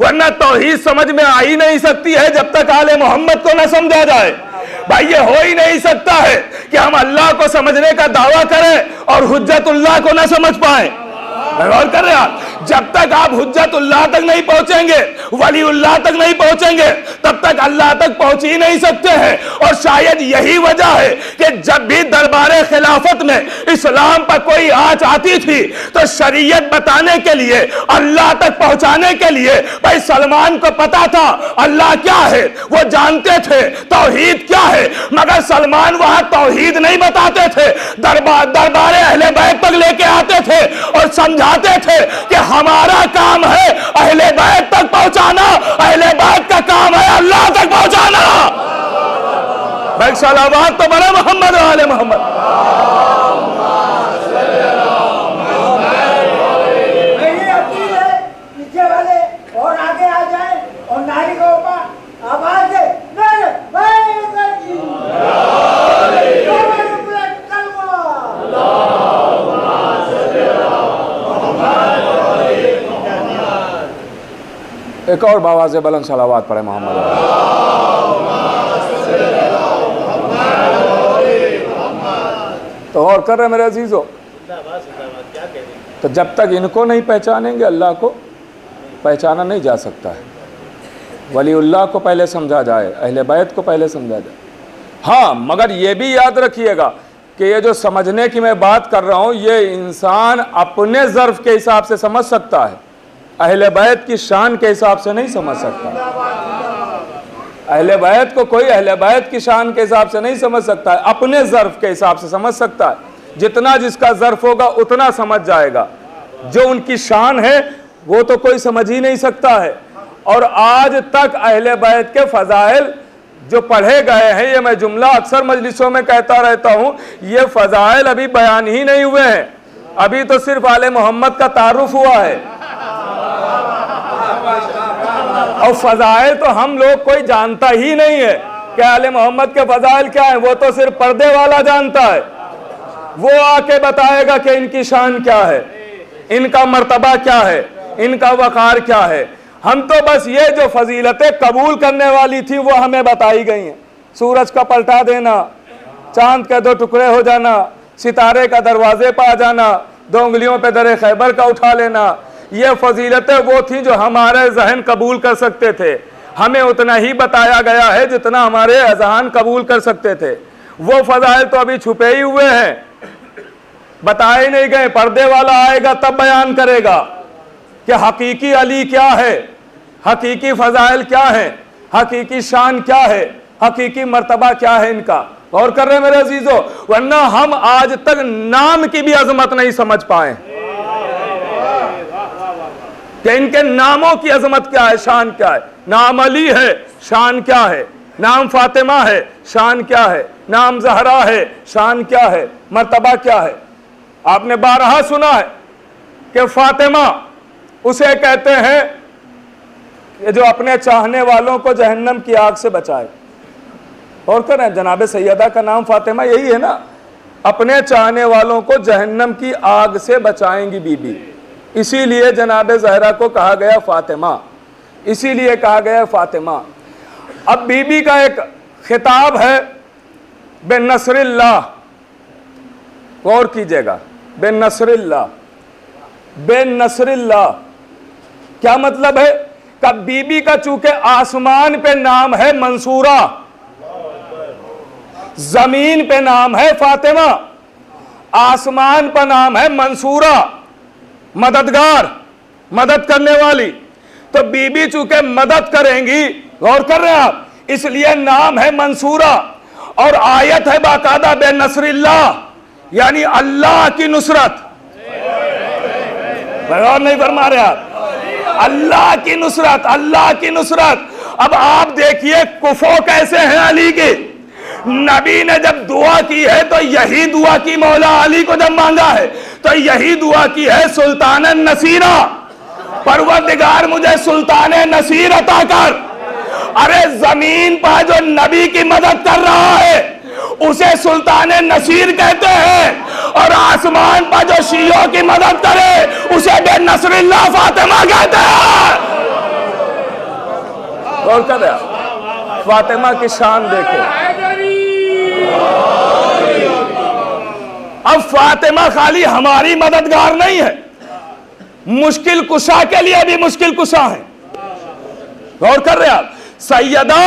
वरना तौहीद समझ में आ ही नहीं सकती है जब तक आले मोहम्मद को न समझा जाए। भाई ये हो ही नहीं सकता है कि हम अल्लाह को समझने का दावा करें और हुज्जतुल्लाह को न समझ पाए। गौर कर रहे हैं आप, जब तक आप हुज्जतुल्लाह तक नहीं पहुंचेंगे, वलीउल्लाह तक नहीं पहुंचेंगे, तब तक अल्लाह तक पहुंच ही नहीं सकते हैं। और शायद यही वजह है कि जब भी दरबारे खिलाफत में इस्लाम पर कोई आँच आती थी तो शरीयत बताने के लिए, अल्लाह तक पहुंचाने के लिए, भाई सलमान को पता था अल्लाह क्या है, वो जानते थे तौहीद क्या है, मगर सलमान वहां तौहीद नहीं बताते थे, दरबारे अहले बैत तक लेके आते थे और समझाते थे कि हमारा काम है अहले बैत तक पहुंचाना, अहले बैत का काम है अल्लाह तक पहुंचाना। भाई सलावत तो बड़े मोहम्मद वाले मोहम्मद। मेरी अपील है पीछे वाले और आगे आ जाए और नारी को आवाज दे, एक और बाबा से बुलंद सलावत पढ़े मोहम्मद। तो और कर रहे मेरे अजीजों, तो जब तक इनको नहीं पहचानेंगे अल्लाह को पहचाना नहीं जा सकता है। वलीउल्लाह को पहले समझा जाए, अहले बैत को पहले समझा जाए। हाँ, मगर ये भी याद रखिएगा कि ये जो समझने की मैं बात कर रहा हूँ, ये इंसान अपने ज़र्फ के हिसाब से समझ सकता है, अहले बैत की शान के हिसाब से नहीं समझ सकता। अहले बैत को कोई अहले बैत की शान के हिसाब से नहीं समझ सकता है, अपने ज़र्फ के हिसाब से समझ सकता है। जितना जिसका ज़र्फ होगा उतना समझ जाएगा। जो उनकी शान है वो तो कोई समझ ही नहीं सकता है। और आज तक अहले बैत के फ़ज़ाइल जो पढ़े गए हैं, ये मैं जुमला अक्सर मजलिसों में कहता रहता हूँ, ये फ़ज़ाइल अभी बयान ही नहीं हुए हैं। अभी तो सिर्फ आले मोहम्मद का तारुफ हुआ है। और फ़ज़ाइल तो हम लोग कोई जानता ही नहीं है कि आले मोहम्मद के फ़ज़ाइल क्या है, वो तो सिर्फ पर्दे वाला जानता है। वो आके बताएगा कि इनकी शान क्या है, इनका मर्तबा क्या है, इनका वक़ार क्या है। हम तो बस ये जो फजीलतें कबूल करने वाली थी वो हमें बताई गई हैं। सूरज का पलटा देना, चांद के दो टुकड़े हो जाना, सितारे का दरवाजे पर आ जाना, दो उंगलियों पे दरे खैबर का उठा लेना, ये फजीलतें वो थी जो हमारे जहन कबूल कर सकते थे। हमें उतना ही बताया गया है जितना हमारे अज़हान कबूल कर सकते थे। वो फजाइल तो अभी छुपे ही हुए हैं, बताए नहीं गए। पर्दे वाला आएगा तब बयान करेगा कि हकीकी अली क्या है, हकीकी फजाइल क्या है, हकीकी शान क्या है, हकीकी मर्तबा क्या है इनका। गौर कर रहे मेरे अजीजों, वरना हम आज तक नाम की भी अजमत नहीं समझ पाए कि इनके नामों की अजमत क्या है, शान क्या है। नाम अली है, शान क्या है, नाम फातिमा है, शान क्या है, नाम जहरा है, शान क्या है, मर्तबा क्या है। आपने बारहा सुना है कि फातिमा उसे कहते हैं कि जो अपने चाहने वालों को जहन्नम की आग से बचाए। और कर रहे जनाब सैयदा का नाम फातिमा यही है ना, अपने चाहने वालों को जहन्नम की आग से बचाएंगी बीबी। इसीलिए जनाब जहरा को कहा गया फातिमा, इसीलिए कहा गया फातिमा। अब बीबी का एक खिताब है बेनसरिल्लाह, गौर कीजिएगा, बेनसरिल्लाह। बेनसरिल्लाह क्या मतलब है? कि बीबी का चूंकि आसमान पे नाम है मंसूरा, जमीन पे नाम है फातिमा, आसमान पर नाम है मंसूरा, मददगार, मदद करने वाली। तो बीबी चूंकि मदद करेंगी, गौर कर रहे हैं आप, इसलिए नाम है मंसूरा। और आयत है बाकायदा बेनसरिल्लाह, यानी अल्लाह की नुसरत। गौर नहीं फरमा रहे आप, अल्लाह की नुसरत, अल्लाह की नुसरत। अब आप देखिए कुफो कैसे हैं अली के। नबी ने जब दुआ की है तो यही दुआ की, मौला अली को जब मांगा है तो यही दुआ की है सुल्तान नसीरा। परवरदिगार मुझे सुल्तान नसीर अता कर। अरे जमीन पर जो नबी की मदद कर रहा है उसे सुल्तान नसीर कहते हैं, और आसमान पर जो शियों की मदद करे उसे बे नसरिल्लाह फातिमा कहते हैं। और कर फातिमा की शान देखे। अब फातिमा खाली हमारी मददगार नहीं है, मुश्किल कुशा के लिए भी मुश्किल कुशा है। गौर कर रहे आप, सैयदा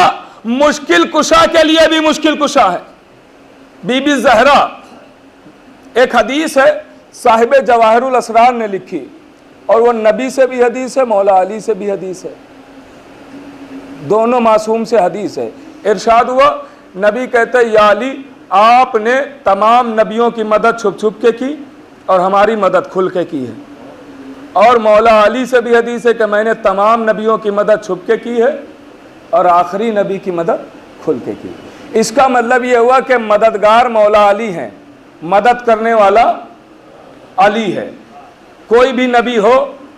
मुश्किल कुशा के लिए भी मुश्किल कुशा है। बीबी जहरा, एक हदीस है साहिब जवाहिरुल असरार ने लिखी, और वो नबी से भी हदीस है, मौला अली से भी हदीस है, दोनों मासूम से हदीस है। इरशाद हुआ, नबी कहते या अली, आपने तमाम नबियों की मदद छुप छुप के की और हमारी मदद खुल के की है। और मौला अली से भी हदीस है कि मैंने तमाम नबियों की मदद छुप के की है और आखिरी नबी की मदद खुल के की। इसका मतलब ये हुआ कि मददगार मौला अली हैं, मदद करने वाला अली है। कोई भी नबी हो,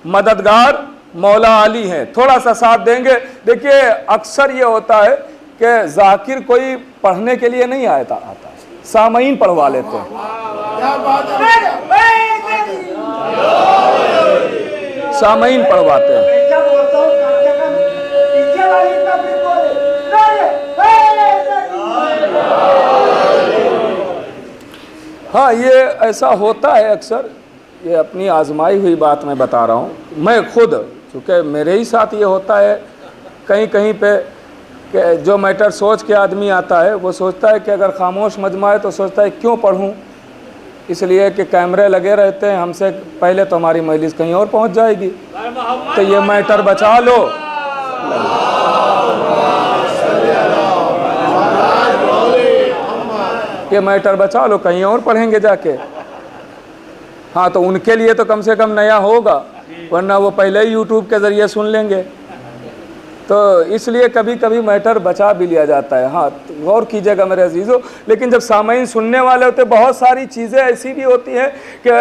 मददगार मौला अली हैं, थोड़ा सा साथ देंगे। देखिए अक्सर ये होता है कि जाकिर कोई पढ़ने के लिए नहीं आता, सामईन पढ़वा लेते हैं। सामईन पढ़वाते हैं। हाँ, ये ऐसा होता है अक्सर, ये अपनी आजमाई हुई बात मैं बता रहा हूँ। मैं खुद, चूँकि मेरे ही साथ ये होता है कहीं कहीं पे, कि जो मैटर सोच के आदमी आता है वो सोचता है कि अगर खामोश मजमा है तो सोचता है क्यों पढ़ूं, इसलिए कि कैमरे लगे रहते हैं, हमसे पहले तो हमारी मजलिस कहीं और पहुंच जाएगी, तो ये मैटर बचा लो। ये मैटर बचा लो, कहीं और पढ़ेंगे जाके। हाँ, तो उनके लिए तो कम से कम नया होगा, वरना वो पहले ही यूट्यूब के ज़रिए सुन लेंगे। तो इसलिए कभी कभी मैटर बचा भी लिया जाता है। हाँ, तो गौर कीजिएगा मेरे अजीज़ों। लेकिन जब सामईन सुनने वाले होते, बहुत सारी चीज़ें ऐसी भी होती हैं कि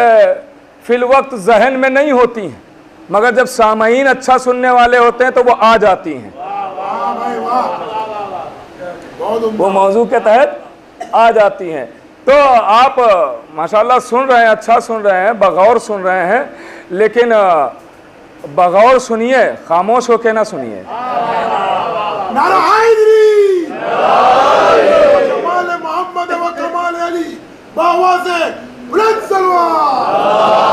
फिल वक्त जहन में नहीं होती हैं, मगर जब सामईन अच्छा सुनने वाले होते हैं तो वो आ जाती हैं, वो मौजू के तहत आ जाती हैं। तो आप माशाल्लाह सुन रहे हैं, अच्छा सुन रहे हैं, बगौर सुन रहे हैं, लेकिन बगौर सुनिए, खामोश होके ना सुनिए। नारा हैदरी, कमाल मोहम्मद व कमाल अली, बावाज़ बुलंद सलवात।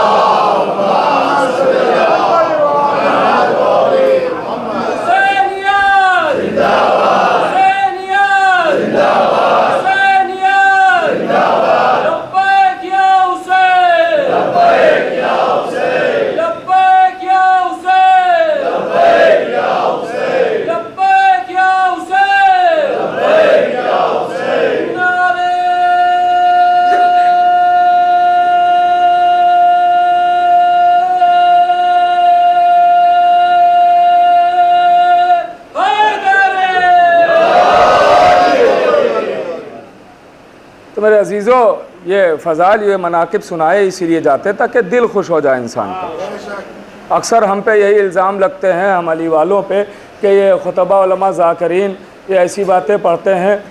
तो मेरे अजीज़ों, ये फ़ज़ाइल, ये मनाकिब सुनाए इसीलिए जाते ताकि दिल खुश हो जाए इंसान का। अक्सर हम पे यही इल्ज़ाम लगते हैं, हम अली वालों पे, कि ये खुतबा उलमा ज़ाकिरीन ये ऐसी बातें पढ़ते हैं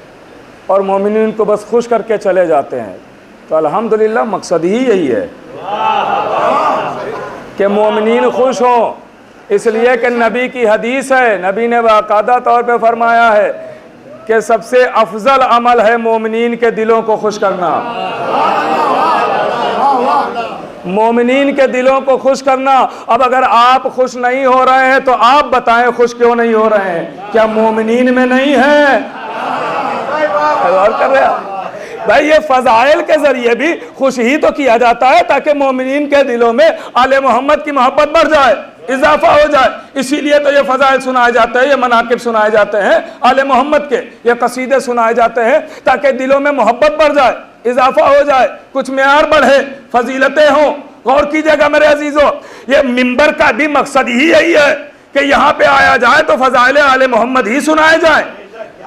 और मोमिनीन को बस खुश करके चले जाते हैं। तो अल्हम्दुलिल्लाह मकसद ही यही है कि मोमिनीन खुश हों, इसलिए कि नबी की हदीस है, नबी ने बाकायदा तौर पे फरमाया है कि सबसे अफजल अमल है मोमिनीन के दिलों को खुश करना। मोमिनीन के दिलों को खुश करना। अब अगर आप खुश नहीं हो रहे हैं तो आप बताएं खुश क्यों नहीं हो रहे हैं? क्या मोमिनीन में नहीं है? गौर कर रहे हैं भाई, ये फजाइल के जरिए भी खुश ही तो किया जाता है ताकि मोमिनीन के दिलों में आले मोहम्मद की मोहब्बत बढ़ जाए, इजाफा हो जाए। इसीलिए तो ये फजाइल सुनाए जाते हैं, ये मनाकिब सुनाए जाते हैं आले मोहम्मद के, ये कसीदे सुनाए जाते हैं ताकि दिलों में मोहब्बत बढ़ जाए, इजाफा हो जाए, कुछ मेयार बढ़े, फजीलतें हों। गौर कीजिएगा मेरे अजीजों, ये मिंबर का भी मकसद ही यही है कि यहाँ पे आया जाए तो फजाइल आले मोहम्मद ही सुनाए जाए,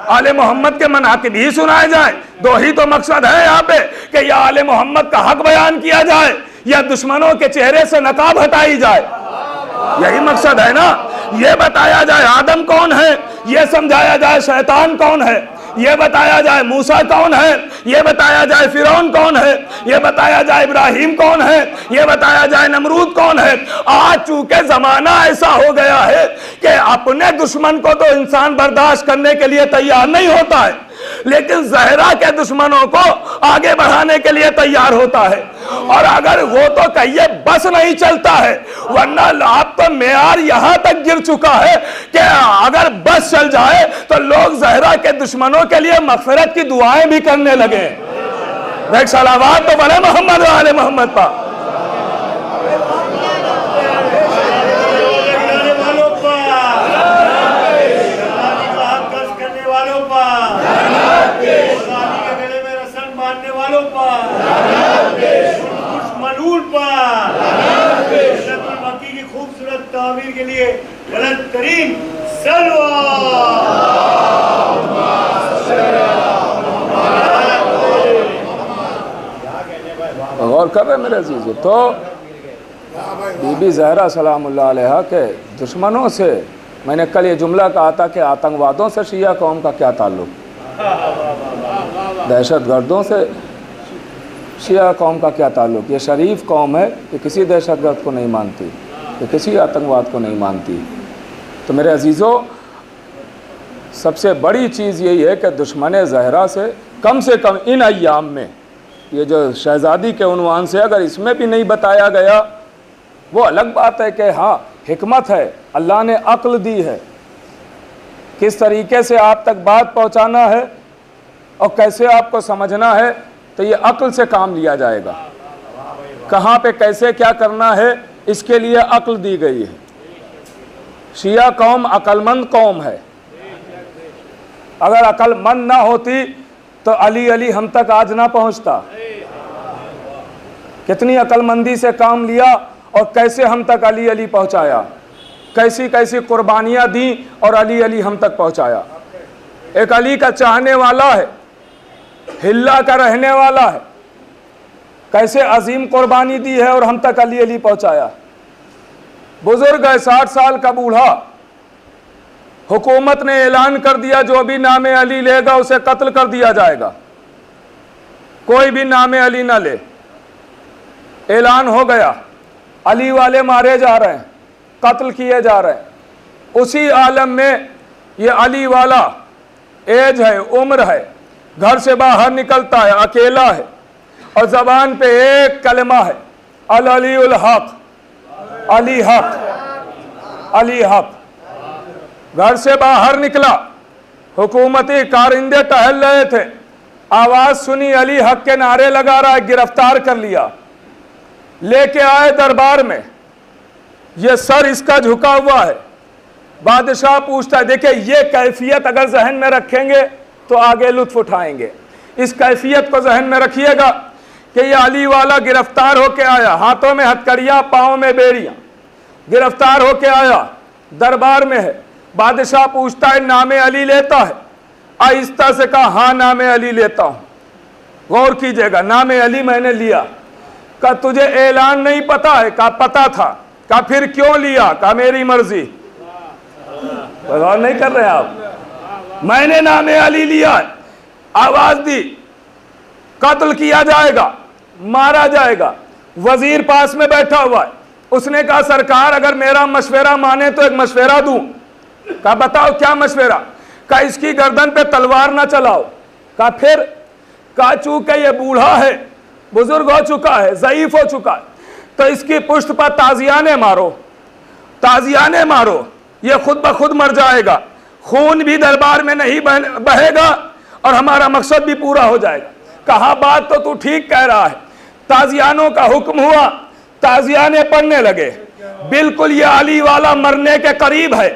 आले मोहम्मद के मनाकिब ही सुनाए जाए। दो ही तो मकसद है यहाँ पे कि या आले मोहम्मद का हक बयान किया जाए या दुश्मनों के चेहरे से नकाब हटाई जाए। यही मकसद है ना। ये बताया जाए आदम कौन है, ये समझाया जाए शैतान कौन है, ये बताया जाए मूसा कौन है, ये बताया जाए फिरौन कौन है, ये बताया जाए इब्राहिम कौन है, ये बताया जाए नमरूद कौन है। आज चूंकि जमाना ऐसा हो गया है कि अपने दुश्मन को तो इंसान बर्दाश्त करने के लिए तैयार नहीं होता है, लेकिन जहरा के दुश्मनों को आगे बढ़ाने के लिए तैयार होता है। और अगर वो तो कहिए बस नहीं चलता है, वरना आप तो मेयार यहां तक गिर चुका है कि अगर बस चल जाए तो लोग जहरा के दुश्मनों के लिए मगफिरत की दुआएं भी करने लगे। एक सलावत तो बने मोहम्मद वाले मोहम्मद पर। की खूबसूरत तामीर के लिए बुलंद तरीन सलवा। गौर कर रहे मेरे अजीज़। तो बीबी ज़हरा सलामुल्लाह अलैहा के दुश्मनों से मैंने कल ये जुमला कहा था कि आतंकवादों से शिया कौम का क्या ताल्लुक, दहशत गर्दों से शिया कौम का क्या ताल्लुक। ये शरीफ कौम है कि किसी दहशत गर्द को नहीं मानती, कि किसी आतंकवाद को नहीं मानती। तो मेरे अजीज़ों, सबसे बड़ी चीज़ यही है कि दुश्मन ज़हरा से कम इन अय्याम में, ये जो शहज़ादी के उन्वान से अगर इसमें भी नहीं बताया गया, वो अलग बात है कि हाँ हिकमत है, अल्लाह ने अक्ल दी है, किस तरीके से आप तक बात पहुँचाना है और कैसे आपको समझना है, तो ये अक्ल से काम लिया जाएगा। कहाँ पे कैसे क्या करना है, इसके लिए अक्ल दी गई है। शिया कौम अक्लमंद कौम है। अगर अक्लमंद ना होती तो अली हम तक आज ना पहुंचता। कितनी अक्लमंदी से काम लिया और कैसे हम तक अली पहुंचाया, कैसी कैसी कुर्बानियां दी और अली हम तक पहुंचाया। एक अली का चाहने वाला है, हिल्ला का रहने वाला है, कैसे अजीम कुर्बानी दी है और हम तक अली पहुंचाया। बुजुर्ग है, 60 साल का बूढ़ा, हुकूमत ने ऐलान कर दिया जो भी नामे अली लेगा उसे कत्ल कर दिया जाएगा, कोई भी नामे अली ना ले। ऐलान हो गया, अली वाले मारे जा रहे हैं, कत्ल किए जा रहे हैं। उसी आलम में ये अली वाला एज है, उम्र है, घर से बाहर निकलता है, अकेला है और जबान पे एक कलमा है, अल-अलीउल हक, अली हक, अली हक। घर से बाहर निकला, हुकूमती कारिंदे टहल रहे थे, आवाज सुनी अली हक के नारे लगा रहा है, गिरफ्तार कर लिया, लेके आए दरबार में। ये सर इसका झुका हुआ है। बादशाह पूछता है, देखिए ये कैफियत अगर जहन में रखेंगे तो आगे लुत्फ उठाएंगे। इस कैफियत को जहन में रखिएगा कि ये अली वाला गिरफ्तार होके आया, हाथों में हथकड़ियाँ, पाँव में बेड़ियाँ, गिरफ्तार होके आया, दरबार में है। बादशाह पूछता है, नामे अली लेता है? आहिस्ता से कहा, हाँ नामे अली लेता हूँ। गौर कीजिएगा, नामे अली मैंने लिया। कहा तुझे ऐलान नहीं पता है? कहा पता था। कहा फिर क्यों लिया? कहा मेरी मर्जी। गौर नहीं कर रहे आप? मैंने नामे अली लिया, आवाज दी, कत्ल किया जाएगा, मारा जाएगा। वजीर पास में बैठा हुआ है, उसने कहा सरकार अगर मेरा मशवरा माने तो एक मशवरा दूं। कहा बताओ क्या मशवरा? कहा इसकी गर्दन पे तलवार ना चलाओ। कहा फिर? कहा चूंकि ये बूढ़ा है, बुजुर्ग हो चुका है, ज़ईफ हो चुका है, तो इसकी पुष्ट पर ताजियाने मारो, ताजियाने मारो, ये खुद ब खुद मर जाएगा, खून भी दरबार में नहीं बहेगा और हमारा मकसद भी पूरा हो जाएगा। कहा बात तो तू ठीक कह रहा है। ताजियानों का हुक्म हुआ, ताजियाने पढ़ने लगे। बिल्कुल ये अली वाला मरने के करीब है,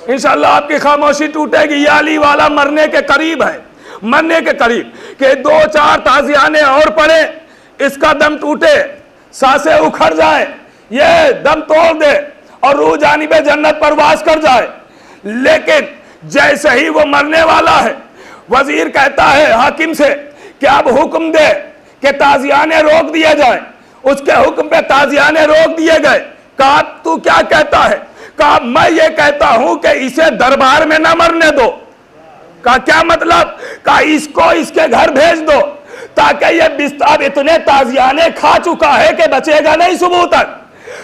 इंशाअल्लाह आपकी खामोशी टूटेगी। ये अली वाला मरने के करीब है, मरने के करीब कि 2-4 ताजियाने और पढ़े, इसका दम टूटे, सांसें उखड़ जाए, ये दम तोड़ दे और रूह जानिबे जन्नत परवास कर जाए। लेकिन जैसे ही वो मरने वाला है, वजीर कहता है हाकिम से कि अब हुक्म दे कि ताजियाने रोक दिए जाए। उसके हुक्म पे ताजियाने रोक दिए गए। कहा तू क्या कहता है? कहा मैं ये कहता हूं कि इसे दरबार में ना मरने दो। कहा क्या मतलब? कहा इसको इसके घर भेज दो ताकि ये बिस्तर इतने ताजियाने खा चुका है कि बचेगा नहीं सुबह तक,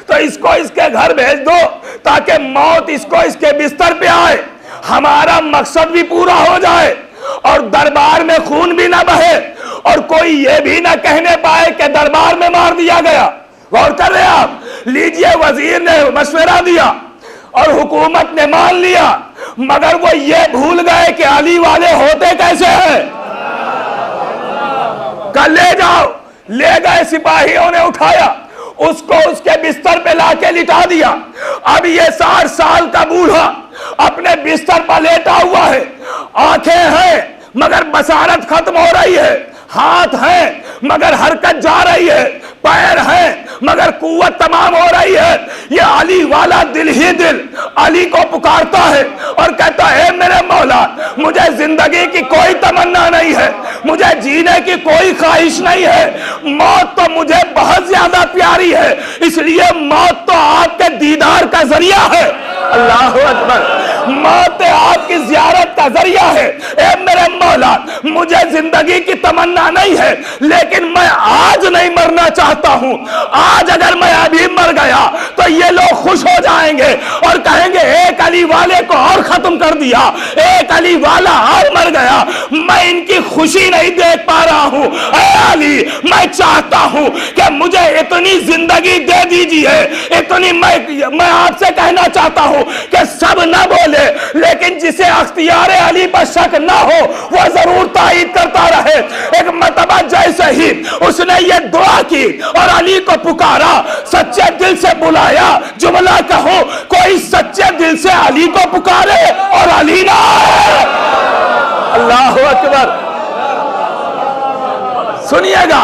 तो इसको इसके घर भेज दो ताकि मौत इसको इसके बिस्तर पे आए, हमारा मकसद भी पूरा हो जाए और दरबार में खून भी ना बहे और कोई ये भी ना कहने पाए कि दरबार में मार दिया गया। गौर कर रहे आप? लीजिए, वजीर ने मशवरा दिया और हुकूमत ने मान लिया, मगर वो ये भूल गए कि अली वाले होते कैसे हैं। कल ले जाओ, ले गए, सिपाहियों ने उठाया, उसको उसके बिस्तर पे लाके लिटा दिया। अब ये 60 साल का बूढ़ा अपने बिस्तर पर लेटा हुआ है, आंखें हैं मगर बसारत खत्म हो रही है, हाथ हैं मगर हरकत जा रही है, पैर हैं मगर कुव्वत तमाम हो रही है। ये अली वाला दिल ही दिल अली को पुकारता है और कहता है मेरे मौला, मुझे जिंदगी की कोई तमन्ना नहीं है, मुझे जीने की कोई ख्वाहिश नहीं है, मौत तो मुझे बहुत ज्यादा प्यारी है, इसलिए मौत तो आपके दीदार का जरिया है। अल्लाह अकबर। मौत आपकी जियारत का जरिया है। ए मेरे मौला, मुझे जिंदगी की तमन्ना नहीं है, लेकिन मैं आज नहीं मरना चाहता हूं। आज अगर मैं अभी मर गया तो ये लोग खुश हो जाएंगे और कहेंगे एक अली वाले को और खत्म कर दिया, एक अली वाला और मर गया। मैं इनकी खुशी नहीं देख पा रहा हूं। ए अली, मैं चाहता हूं कि मुझे इतनी जिंदगी दे दीजिए, इतनी मैं आपसे कहना चाहता हूं कि सब ना बोले, लेकिन जिसे अख्तियारे अली पर शक ना हो वो जरूर तायीद करता रहे। एक मरतबा जैसे ही उसने ये दुआ की और अली को पुकारा, सच्चे दिल से बुलाया, जुमला कहो, कोई सच्चे दिल से अली को पुकारे और अली ना आए। अल्लाह अकबर। सुनिएगा,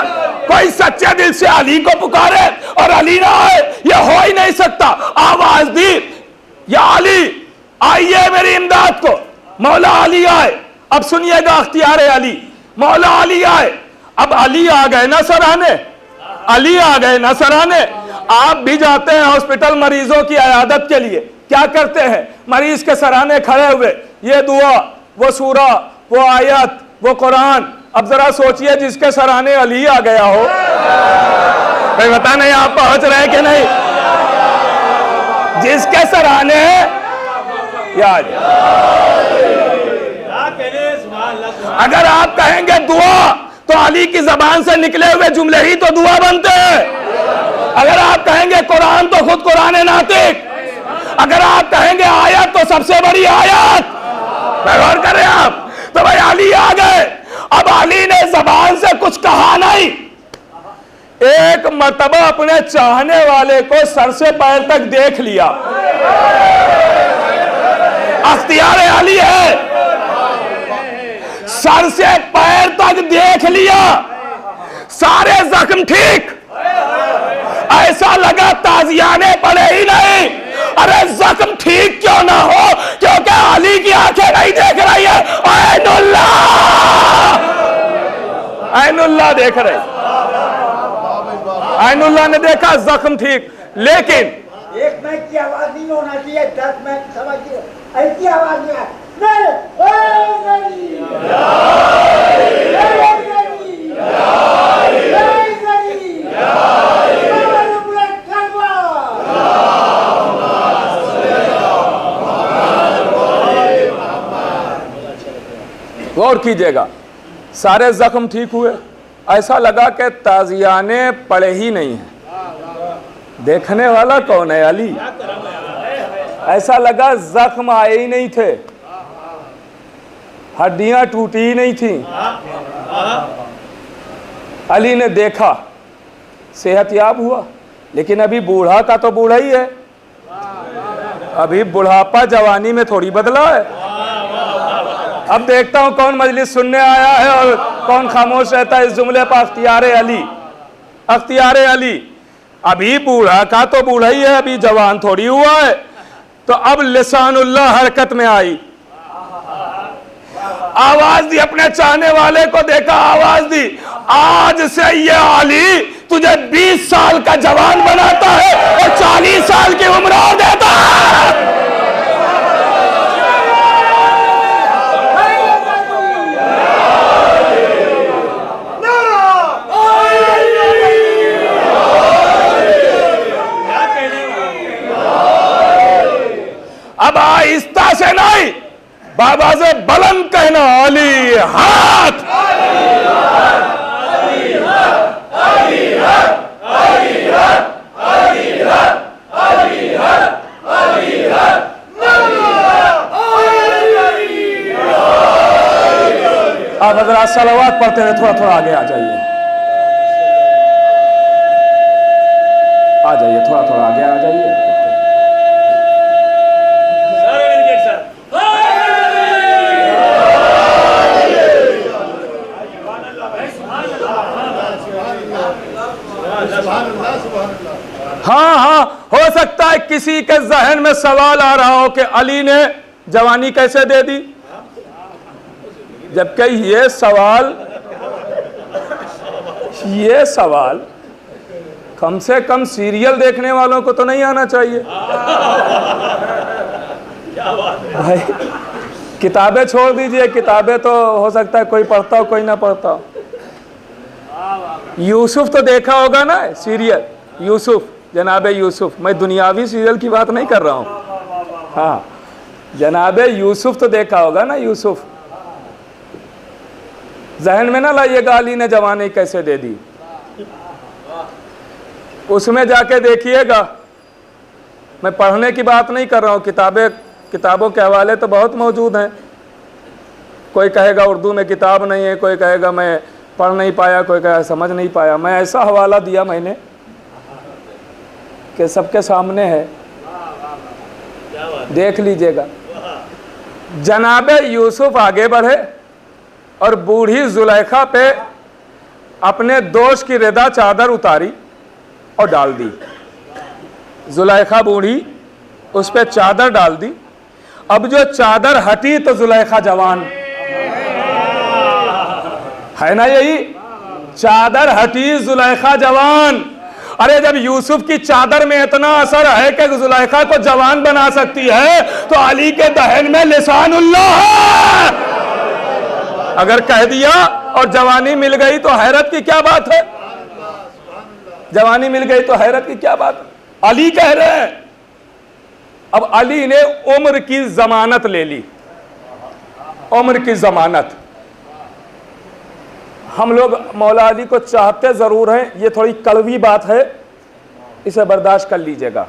कोई सच्चे दिल से अली को पुकारे और अली ना आए, यह हो ही नहीं सकता। आवाज दी, या अली आइए मेरी इमदाद को। मौला अली आए। अब सुनिएगा, अख्तियारे अली, मौला अली आए। अब अली आ गए ना सराहने, अली आ गए ना सराहने। आप भी जाते हैं हॉस्पिटल मरीजों की इयादत के लिए, क्या करते हैं? मरीज के सराहने खड़े हुए, ये दुआ, वो सूरा, वो आयत, वो कुरान। अब जरा सोचिए, जिसके सराहने अली आ गया हो, भाई बता नहीं आप पहुंच रहे कि नहीं? जिसके सराहने याद, अगर आप कहेंगे दुआ तो अली की जबान से निकले हुए जुमले ही तो दुआ बनते हैं। अगर आप कहेंगे कुरान तो खुद कुरान नातिक, अगर आप कहेंगे आयत तो सबसे बड़ी आयत। गौर करें आप, तो भाई अली आ गए। अब अली ने जबान से कुछ कहा नहीं, एक मर्तबा अपने चाहने वाले को सर से पैर तक देख लिया। अख्तियारे अली है, सर से पैर तक देख लिया, सारे जख्म ठीक। ऐसा लगा ताजियाने पड़े ही नहीं। अरे जख्म ठीक क्यों ना हो, क्योंकि अली की आंखें नहीं देख रही है, ऐनुल्लाह देख रहे। ऐनुल्लाह ने देखा, जख्म ठीक। लेकिन एक मैच की आवाज नहीं होना चाहिए, 10 मैच समझिए, ऐसी आवाज नहीं है। गौर कीजिएगा, सारे जख्म ठीक हुए, ऐसा लगा कि ताजियाने पड़े ही नहीं है। देखने वाला कौन है? अली। ऐसा लगा जख्म आए ही नहीं थे, हड्डियां टूटी ही नहीं थी। अली ने देखा, सेहतयाब हुआ, लेकिन अभी बूढ़ा का तो बूढ़ा ही है, अभी बुढ़ापा जवानी में थोड़ी बदला है। अब देखता हूं कौन मजलिस सुनने आया है और कौन खामोश रहता है इस जुमले पर। अख्तियारे अली, अख्तियारे अली, अभी बूढ़ा का तो बूढ़ा ही है, अभी जवान थोड़ी हुआ है। तो अब लिसानुल्लाह हरकत में आई, आवाज दी, अपने चाहने वाले को देखा, आवाज दी, आज से ये अली तुझे 20 साल का जवान बनाता है और 40 साल की उम्र और देता है। अब आहिस्ता से नहीं, बाबा से बुलंद कहना, अली हाथ। आप अगर आज सलावात पढ़ते हैं थोड़ा थोड़ा आगे आ जाइए, थोड़ा थोड़ा आगे आ जाइए। हाँ हाँ, हो सकता है किसी के जहन में सवाल आ रहा हो कि अली ने जवानी कैसे दे दी, जबकि ये सवाल कम से कम सीरियल देखने वालों को तो नहीं आना चाहिए। भाई किताबें छोड़ दीजिए, किताबें तो हो सकता है कोई पढ़ता हो कोई ना पढ़ता हो। यूसुफ तो देखा होगा ना सीरियल, यूसुफ, जनाबे यूसुफ। मैं दुनियावी सीरियल की बात नहीं कर रहा हूँ, हाँ जनाबे यूसुफ तो देखा होगा ना, यूसुफ। जहन में ना लाइएगा अली ने जवानी कैसे दे दी, उसमें जाके देखिएगा। मैं पढ़ने की बात नहीं कर रहा हूँ, किताबों के हवाले तो बहुत मौजूद हैं। कोई कहेगा उर्दू में किताब नहीं है, कोई कहेगा मैं पढ़ नहीं पाया, कोई कहेगा समझ नहीं पाया। मैं ऐसा हवाला दिया मैंने कि सबके सामने है, देख लीजिएगा। जनाबे यूसुफ आगे बढ़े और बूढ़ी जुलेखा पे अपने दोष की रिदा चादर उतारी और डाल दी। जुलेखा बूढ़ी, उस पे चादर डाल दी। अब जो चादर हटी तो जुलेखा जवान है ना, यही चादर हटी जुलेखा जवान। अरे जब यूसुफ की चादर में इतना असर है कि जुलेखा को जवान बना सकती है, तो अली के दहन में लिसानुल्लाह है। अगर कह दिया और जवानी मिल गई तो हैरत की क्या बात है, जवानी मिल गई तो हैरत की क्या बात है। अली कह रहे हैं। अब अली ने उम्र की जमानत ले ली, उम्र की जमानत। हम लोग मौला अली को चाहते जरूर हैं, ये थोड़ी कड़वी बात है, इसे बर्दाश्त कर लीजिएगा।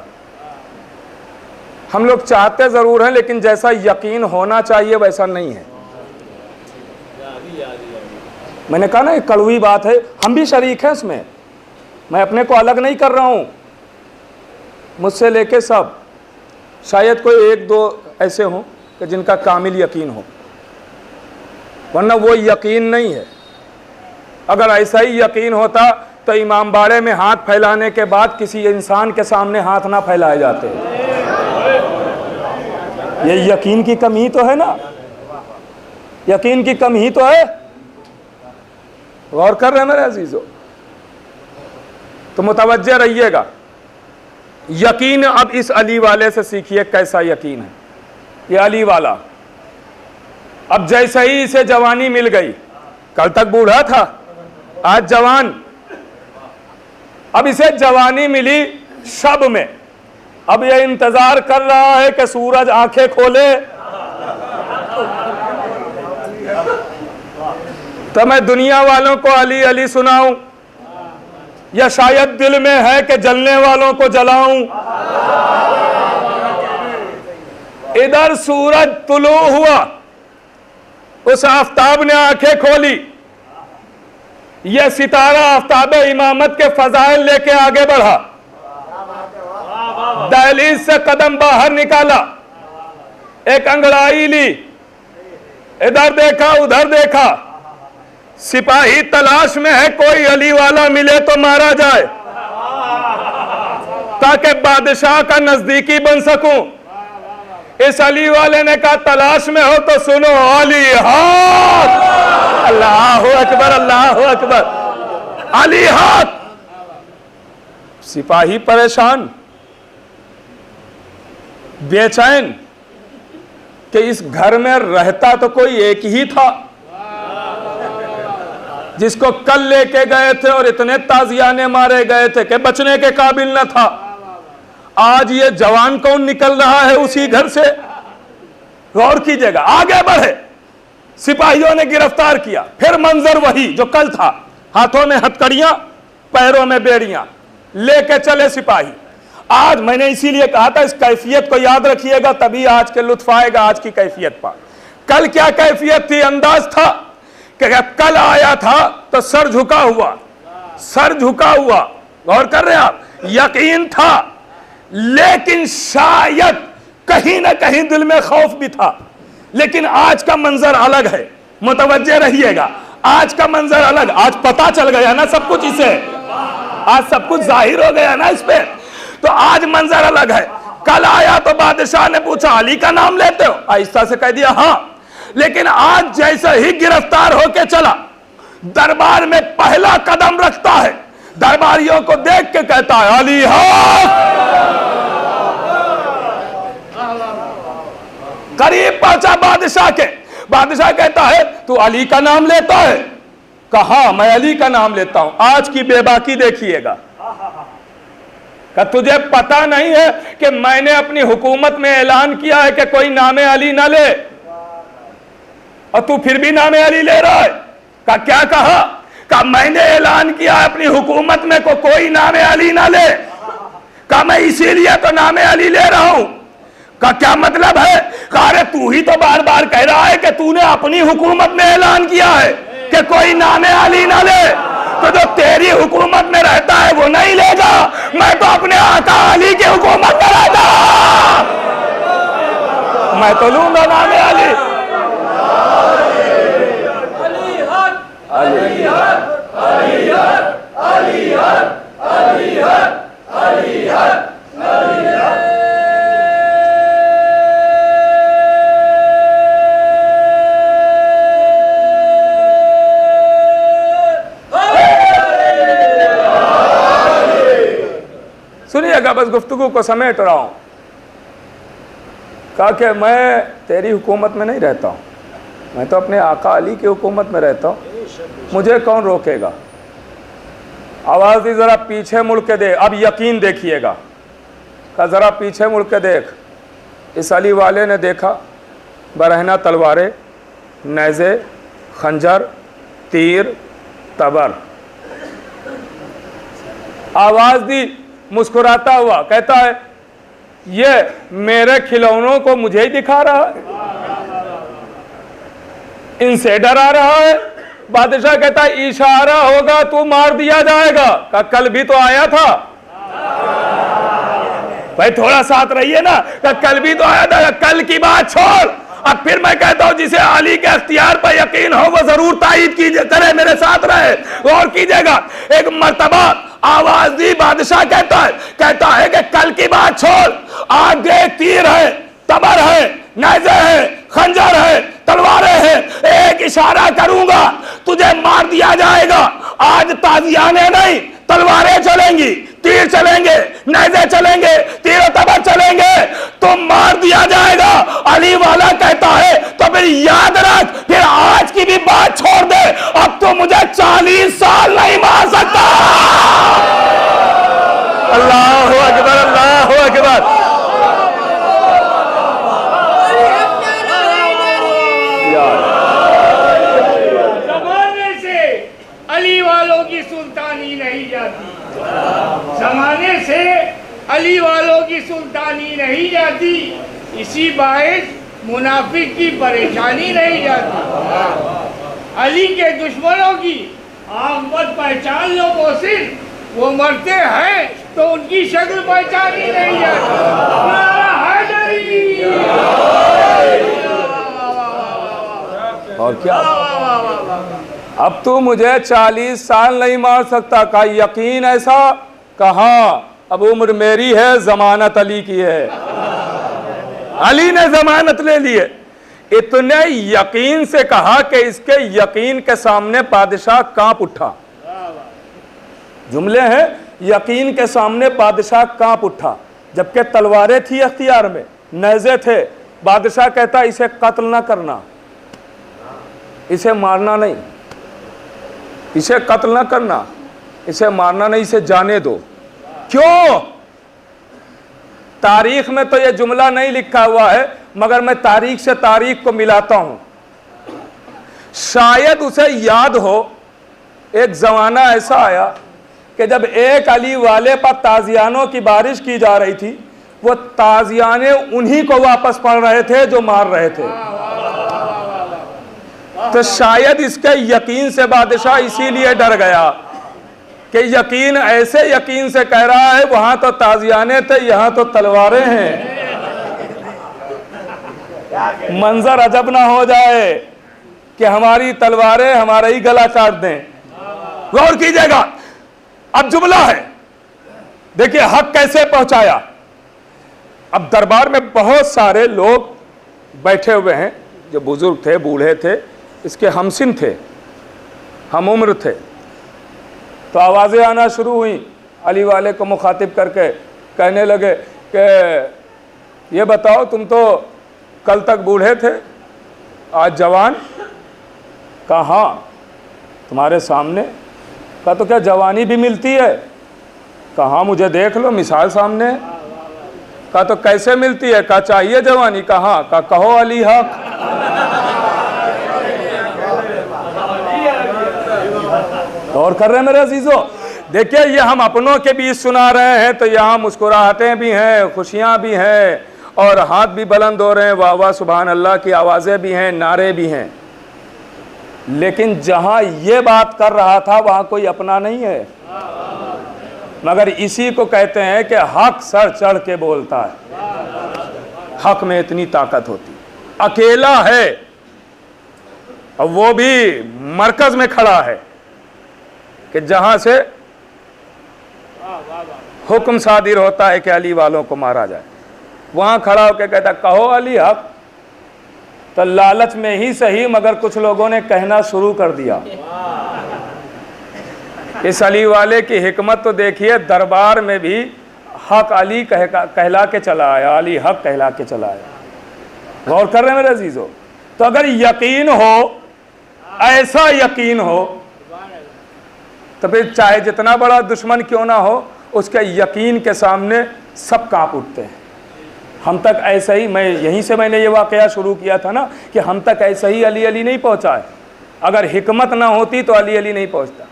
हम लोग चाहते जरूर हैं, लेकिन जैसा यकीन होना चाहिए वैसा नहीं है। मैंने कहा ना ये कड़वी बात है, हम भी शरीक हैं इसमें, मैं अपने को अलग नहीं कर रहा हूं, मुझसे लेके सब। शायद कोई एक दो ऐसे हों कि जिनका कामिल यकीन हो, वरना वो यकीन नहीं है। अगर ऐसा ही यकीन होता तो इमामबाड़े में हाथ फैलाने के बाद किसी इंसान के सामने हाथ ना फैलाए जाते। ये यकीन की कमी तो है ना, यकीन की कमी तो है। गौर कर रहे हैं मेरे अजीजों, तो मुतवज्जे रहिएगा। यकीन अब इस अली वाले से सीखिए कैसा यकीन है। ये अली वाला अब जैसे ही इसे जवानी मिल गई, कल तक बूढ़ा था आज जवान, अब इसे जवानी मिली शब में। अब ये इंतजार कर रहा है कि सूरज आंखें खोले तो मैं दुनिया वालों को अली अली सुनाऊं, या शायद दिल में है कि जलने वालों को जलाऊं। इधर सूरज तुलू हुआ, उस आफताब ने आंखें खोली, यह सितारा आफताब इमामत के फजाइल लेके आगे बढ़ा, दहलीज से कदम बाहर निकाला, एक अंगड़ाई ली, इधर देखा उधर देखा, सिपाही तलाश में है कोई अली वाला मिले तो मारा जाए ताकि बादशाह का नजदीकी बन सकूं। इस अली वाले ने कहा तलाश में हो तो सुनो अली हाथ। अल्लाह अकबर, अल्लाह अकबर। अली हाथ सिपाही परेशान, बेचैन कि इस घर में रहता तो कोई एक ही था जिसको कल लेके गए थे और इतने ताजियाने मारे गए थे कि बचने के काबिल न था। आज ये जवान कौन निकल रहा है उसी घर से? गौर कीजिएगा। आगे बढ़े, सिपाहियों ने गिरफ्तार किया, फिर मंजर वही जो कल था, हाथों में हथकड़ियां, पैरों में बेड़ियां लेके चले सिपाही। आज मैंने इसीलिए कहा था इस कैफियत को याद रखिएगा, तभी आज के लुत्फ आएगा आज की कैफियत पर। कल क्या कैफियत थी? अंदाज था कि कल आया था तो सर झुका हुआ, सर झुका हुआ, गौर कर रहे हैं आप, यकीन था, लेकिन शायद कहीं ना कहीं दिल में खौफ भी था। लेकिन आज का मंजर अलग है, मुतवज्जे रहिएगा। आज का मंजर अलग, आज पता चल गया ना सब कुछ, इसे आज सब कुछ जाहिर हो गया ना इस पे, तो आज मंजर अलग है। कल आया तो बादशाह ने पूछा अली का नाम लेते हो? आहिस्ता से कह दिया हाँ। लेकिन आज जैसे ही गिरफ्तार होके चला, दरबार में पहला कदम रखता है, दरबारियों को देख के कहता है अली हाँ। करीब पहुंचा बादशाह के, बादशाह कहता है तू अली का नाम लेता है? कहा मैं अली का नाम लेता हूं। आज की बेबाकी देखिएगा, का तुझे पता नहीं है कि मैंने अपनी हुकूमत में ऐलान किया है कि कोई नामे अली ना ले, और तू फिर भी नामे अली ले रहा है? का क्या कहा? का मैंने ऐलान किया है अपनी हुकूमत में को कोई नामे अली ना ले, का मैं इसीलिए तो नामे अली ले रहा हूं। का क्या मतलब है? अरे तू ही तो बार बार कह रहा है कि तूने अपनी हुकूमत में ऐलान किया है कि कोई नामे अली ना ले, तो जो तेरी हुकूमत में रहता है वो नहीं लेगा। मैं तो अपने आका अली की हुकूमत में रहता, मैं तो लूंगा नामे अली। सुनिएगा, बस गुफ्तगू को समेट रहा हूं। कहा कि मैं तेरी हुकूमत में नहीं रहता हूं, मैं तो अपने आका अली की हुकूमत में रहता हूं, मुझे कौन रोकेगा? आवाज़ दी ज़रा पीछे मुड़ के देख, अब यकीन देखिएगा। कहा ज़रा पीछे मुड़ के देख। इस अली वाले ने देखा बरहना तलवारें, नेज़े, खंजर, तीर, तबर। आवाज़ दी मुस्कुराता हुआ, कहता है ये मेरे खिलौनों को मुझे ही दिखा रहा है, इनसे डरा रहा है। बादशाह कहता है इशारा होगा तू मार दिया जाएगा। का कल भी तो आया था भाई, थोड़ा साथ रहिए ना। का कल भी तो आया था, कल की बात छोड़। अब फिर मैं कहता हूं जिसे अली के अख्तियार पर यकीन हो वो जरूर तायीद कीजिए, करे, मेरे साथ रहे, गौर कीजिएगा। एक मर्तबा आवाज दी, बादशाह कहता है कि कल की बात छोड़, आज देख तीर है, तबर है, नेज़े है, खंजर है, तलवारें हैं, एक इशारा करूंगा तुझे मार दिया जाएगा। आज ताजियाने नहीं, तलवारें चलेंगी, तीर चलेंगे, नेज़े चलेंगे, तीर तबर चलेंगे, तो मार दिया जाएगा। अली वाला कहता है तो फिर याद रख, फिर आज की भी बात छोड़ दे, अब तो मुझे 40 साल नहीं मार सकता। अल्लाहु अकबर, अल्लाहु अकबर। जमाने से अली वालों की सुल्तानी नहीं जाती, जमाने से अली वालों की सुल्तानी नहीं जाती, इसी बाइस मुनाफिक की परेशानी नहीं जाती। अली के दुश्मनों की आंख मत पहचान लो मोहसिन, वो मरते हैं तो उनकी शक्ल पहचानी नहीं जाती। और क्या, अब तू मुझे 40 साल नहीं मार सकता। का यकीन ऐसा? कहा अब उम्र मेरी है, जमानत अली की है। अली ने जमानत ले लिए। इतने यकीन से कहा कि इसके यकीन के सामने बादशाह कांप उठा। जुमले हैं, यकीन के सामने बादशाह कांप उठा, जबकि तलवारें थी अख्तियार में, नेज़े थे। बादशाह कहता इसे कत्ल ना करना, इसे मारना नहीं, इसे कत्ल ना करना, इसे मारना नहीं, इसे जाने दो। क्यों? तारीख में तो यह जुमला नहीं लिखा हुआ है, मगर मैं तारीख से तारीख को मिलाता हूं। शायद उसे याद हो, एक जमाना ऐसा आया कि जब एक अली वाले पर ताजियानों की बारिश की जा रही थी, वो ताजियाने उन्हीं को वापस पढ़ रहे थे जो मार रहे थे। तो शायद इसके यकीन से बादशाह इसीलिए डर गया कि यकीन ऐसे यकीन से कह रहा है, वहां तो ताजियाने थे, यहां तो तलवारें हैं, मंजर अजब ना हो जाए कि हमारी तलवारें हमारा ही गला काट दें। गौर कीजिएगा, अब जुमला है, देखिए हक कैसे पहुंचाया। अब दरबार में बहुत सारे लोग बैठे हुए हैं, जो बुजुर्ग थे, बूढ़े थे, इसके हमसिन थे, हम उम्र थे। तो आवाज़ें आना शुरू हुई, अली वाले को मुखातिब करके कहने लगे कि ये बताओ, तुम तो कल तक बूढ़े थे, आज जवान। कहा हाँ, तुम्हारे सामने। कहा तो क्या जवानी भी मिलती है? कहा मुझे देख लो, मिसाल सामने। कहा तो कैसे मिलती है? कहा चाहिए जवानी। कहा कहो अली हक। और कर रहे हैं मेरे अजीजों, देखिए ये हम अपनों के बीच सुना रहे हैं तो यहाँ मुस्कुराहटें भी हैं, खुशियाँ भी हैं, और हाथ भी बुलंद हो रहे हैं, वाह वाह सुभान अल्लाह की आवाज़ें भी हैं, नारे भी हैं। लेकिन जहाँ ये बात कर रहा था वहाँ कोई अपना नहीं है, मगर इसी को कहते हैं कि हक सर चढ़ के बोलता है। हक में इतनी ताकत होती, अकेला है और वो भी मरकज में खड़ा है कि जहां से हुक्म सादिर होता है कि अली वालों को मारा जाए, वहां खड़ा होकर कहता कहो अली हक। तो लालच में ही सही, मगर कुछ लोगों ने कहना शुरू कर दिया। इस अली वाले की हिकमत तो देखिए, दरबार में भी हक अली कहला के चला आया, अली हक कहला के चला आया। गौर कर रहे हैं मेरे अजीजों? तो अगर यकीन हो, ऐसा यकीन हो, तो फिर चाहे जितना बड़ा दुश्मन क्यों ना हो, उसके यकीन के सामने सब कांप उठते हैं। हम तक ऐसा ही, मैं यहीं से मैंने ये वाकया शुरू किया था ना, कि हम तक ऐसा ही अली अली नहीं पहुंचा है। अगर हिकमत ना होती तो अली अली नहीं पहुंचता।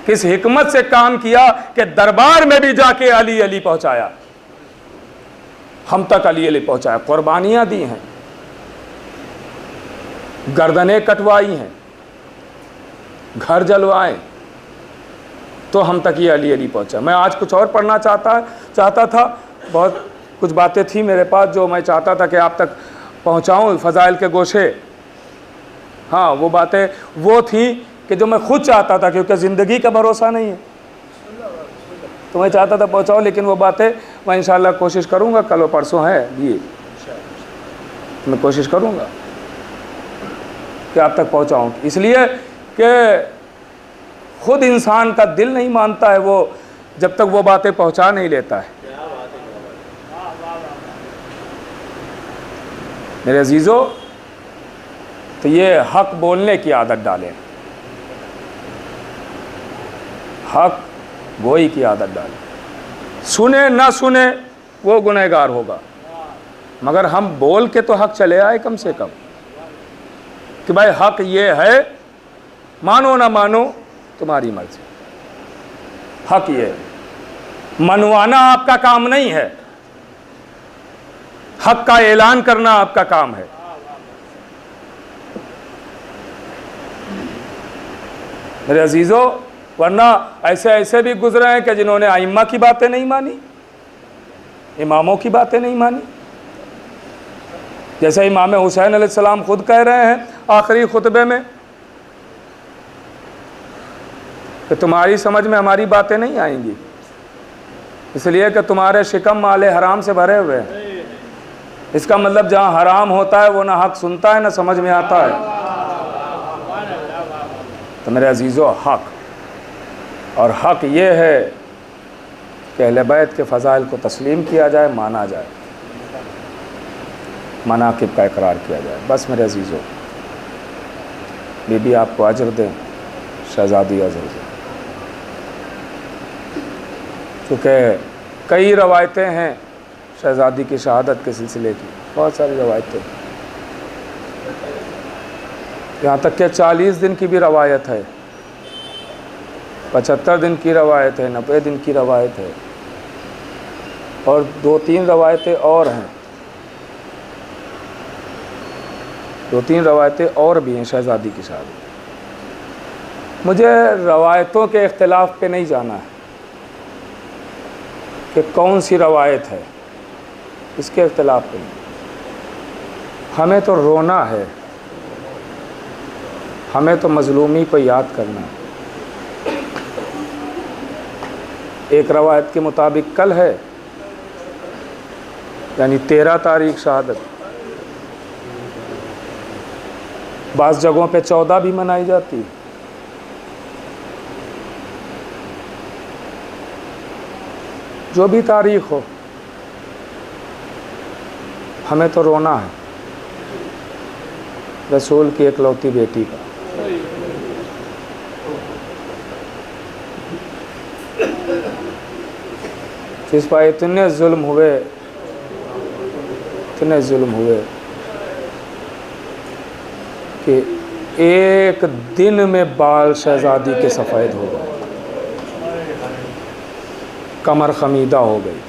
किस हिकमत से काम किया कि दरबार में भी जाके अली अली पहुंचाया, हम तक अली अली पहुंचाया। कुर्बानियां दी हैं, गर्दनें कटवाई हैं, घर जलवाए, तो हम तक ये अली अली पहुंचा। मैं आज कुछ और पढ़ना चाहता था, बहुत कुछ बातें थी मेरे पास जो मैं चाहता था कि आप तक पहुंचाऊं, फ़ज़ाइल के गोशे। हाँ, वो बातें वो थी कि जो मैं खुद चाहता था, क्योंकि ज़िंदगी का भरोसा नहीं है, तो मैं चाहता था पहुंचाऊं। लेकिन वो बातें मैं इंशाअल्लाह कोशिश करूंगा, कल व परसों है ये, मैं कोशिश करूंगा कि आप तक पहुंचाऊं। इसलिए कि खुद इंसान का दिल नहीं मानता है वो, जब तक वो बातें पहुंचा नहीं लेता है। मेरे अजीज़ों, तो ये हक बोलने की आदत डालें, हक गोई की आदत डालें। सुने ना सुने वो गुनहगार होगा, मगर हम बोल के तो हक चले आए कम से कम, कि भाई हक ये है, मानो ना मानो तुम्हारी मर्जी। हक ये मनवाना आपका काम नहीं है, हक का ऐलान करना आपका काम है। मेरे अजीजों, वरना ऐसे ऐसे भी गुजरे हैं कि जिन्होंने आइम्मा की बातें नहीं मानी, इमामों की बातें नहीं मानी। जैसे इमाम हुसैन अलैहिस्सलाम खुद कह रहे हैं आखिरी खुतबे में कि तुम्हारी समझ में हमारी बातें नहीं आएंगी, इसलिए कि तुम्हारे शिकम माले हराम से भरे हुए हैं। इसका मतलब जहाँ हराम होता है वो ना हक सुनता है ना समझ में आता है। तो मेरे अजीज़ों, हक और हक़ ये है कि अहले बैत के फ़ज़ाइल को तस्लीम किया जाए, माना जाए, मनाक़िब का इकरार किया जाए। बस मेरे अज़ीज़ों, बीबी आपको अजर दें, शहज़ादी अजर दें, क्योंकि कई रवायतें हैं शहज़ादी की शहादत के सिलसिले की, बहुत सारी रवायतें, यहाँ तक कि 40 दिन की भी रवायत है, 75 दिन की रवायत है, 90 दिन की रवायत है, और 2-3 रवायतें और हैं, 2-3 रवायतें और भी हैं शहज़ादी की शहादत। मुझे रवायतों के इख्तिलाफ पे नहीं जाना है कि कौन सी रवायत है, इसके इख्तिलाफ पे नहीं। हमें तो रोना है, हमें तो मज़लूमी को याद करना है। एक रवायत के मुताबिक कल है, यानी 13 तारीख शहादत, बाज़ जगहों पे 14 भी मनाई जाती है। जो भी तारीख हो, हमें तो रोना है रसूल की इकलौती बेटी का। जिस पर इतने जुल्म हुए, इतने जुल्म हुए कि एक दिन में बाल शहज़ादी के सफ़ेद हो गए, कमर खमीदा हो गई।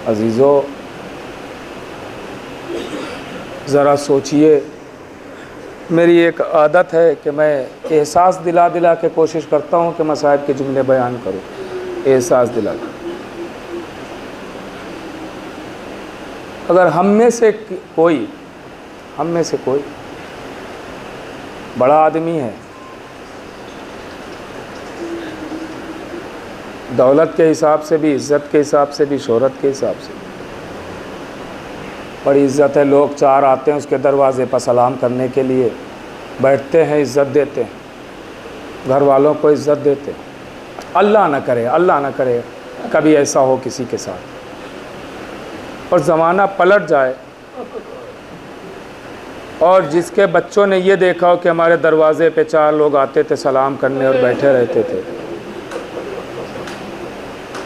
अजीज़ों, ज़रा सोचिए, मेरी एक आदत है कि मैं एहसास दिला दिला के कोशिश करता हूँ कि मसाइब के जुमले बयान करूँ, एहसास दिला के। अगर हम में से कोई बड़ा आदमी है, दौलत के हिसाब से भी, इज़्ज़त के हिसाब से भी, शोहरत के हिसाब से बड़ी इज़्ज़त है, लोग 4 आते हैं उसके दरवाज़े पर सलाम करने के लिए, बैठते हैं, इज़्ज़त देते हैं, घर वालों को इज़्ज़त देते हैं। अल्लाह न करे कभी ऐसा हो किसी के साथ, और ज़माना पलट जाए और जिसके बच्चों ने ये देखा हो कि हमारे दरवाज़े पे 4 लोग आते थे सलाम करने और बैठे रहते थे,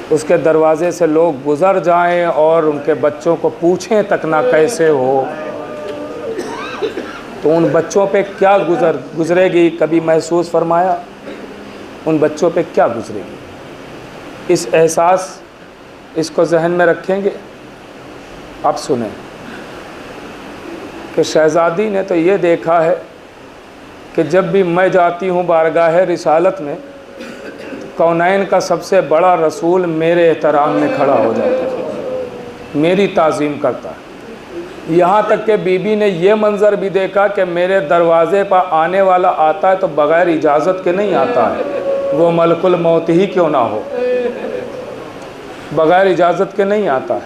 उसके दरवाज़े से लोग गुज़र जाएं और उनके बच्चों को पूछें तक ना कैसे हो, तो उन बच्चों पे क्या गुज़रेगी? कभी महसूस फरमाया उन बच्चों पे क्या गुज़रेगी? इस एहसास, इसको जहन में रखेंगे। अब सुने कि शहज़ादी ने तो ये देखा है कि जब भी मैं जाती हूँ बारगाह रिसालत में, कौनैन का सबसे बड़ा रसूल मेरे एहतराम में खड़ा हो जाता है, मेरी ताज़ीम करता है। यहाँ तक कि बीबी ने ये मंज़र भी देखा कि मेरे दरवाज़े पर आने वाला आता है तो बग़ैर इजाज़त के नहीं आता है, वो मलकुल मौत ही क्यों ना हो, बग़ैर इजाज़त के नहीं आता है।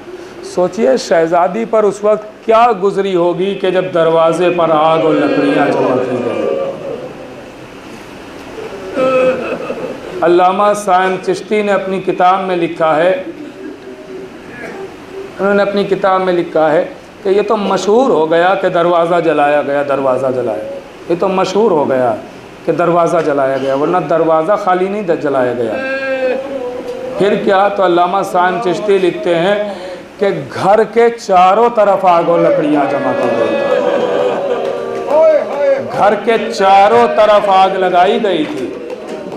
सोचिए शहज़ादी पर उस वक्त क्या गुज़री होगी कि जब दरवाज़े पर आग और लकड़ियाँ जमा की गई। अल्लामा साइम चिश्ती ने अपनी किताब में लिखा है, उन्होंने अपनी किताब में लिखा है कि ये तो मशहूर हो गया कि दरवाज़ा जलाया गया, दरवाज़ा जलाया, ये तो मशहूर हो गया कि दरवाज़ा जलाया गया, वरना दरवाज़ा खाली नहीं जलाया गया। फिर क्या? तो अल्लामा साइम चिश्ती लिखते हैं कि घर के चारों तरफ आग और लकड़ियाँ जमा की गई, घर के चारों तरफ आग लगाई गई थी,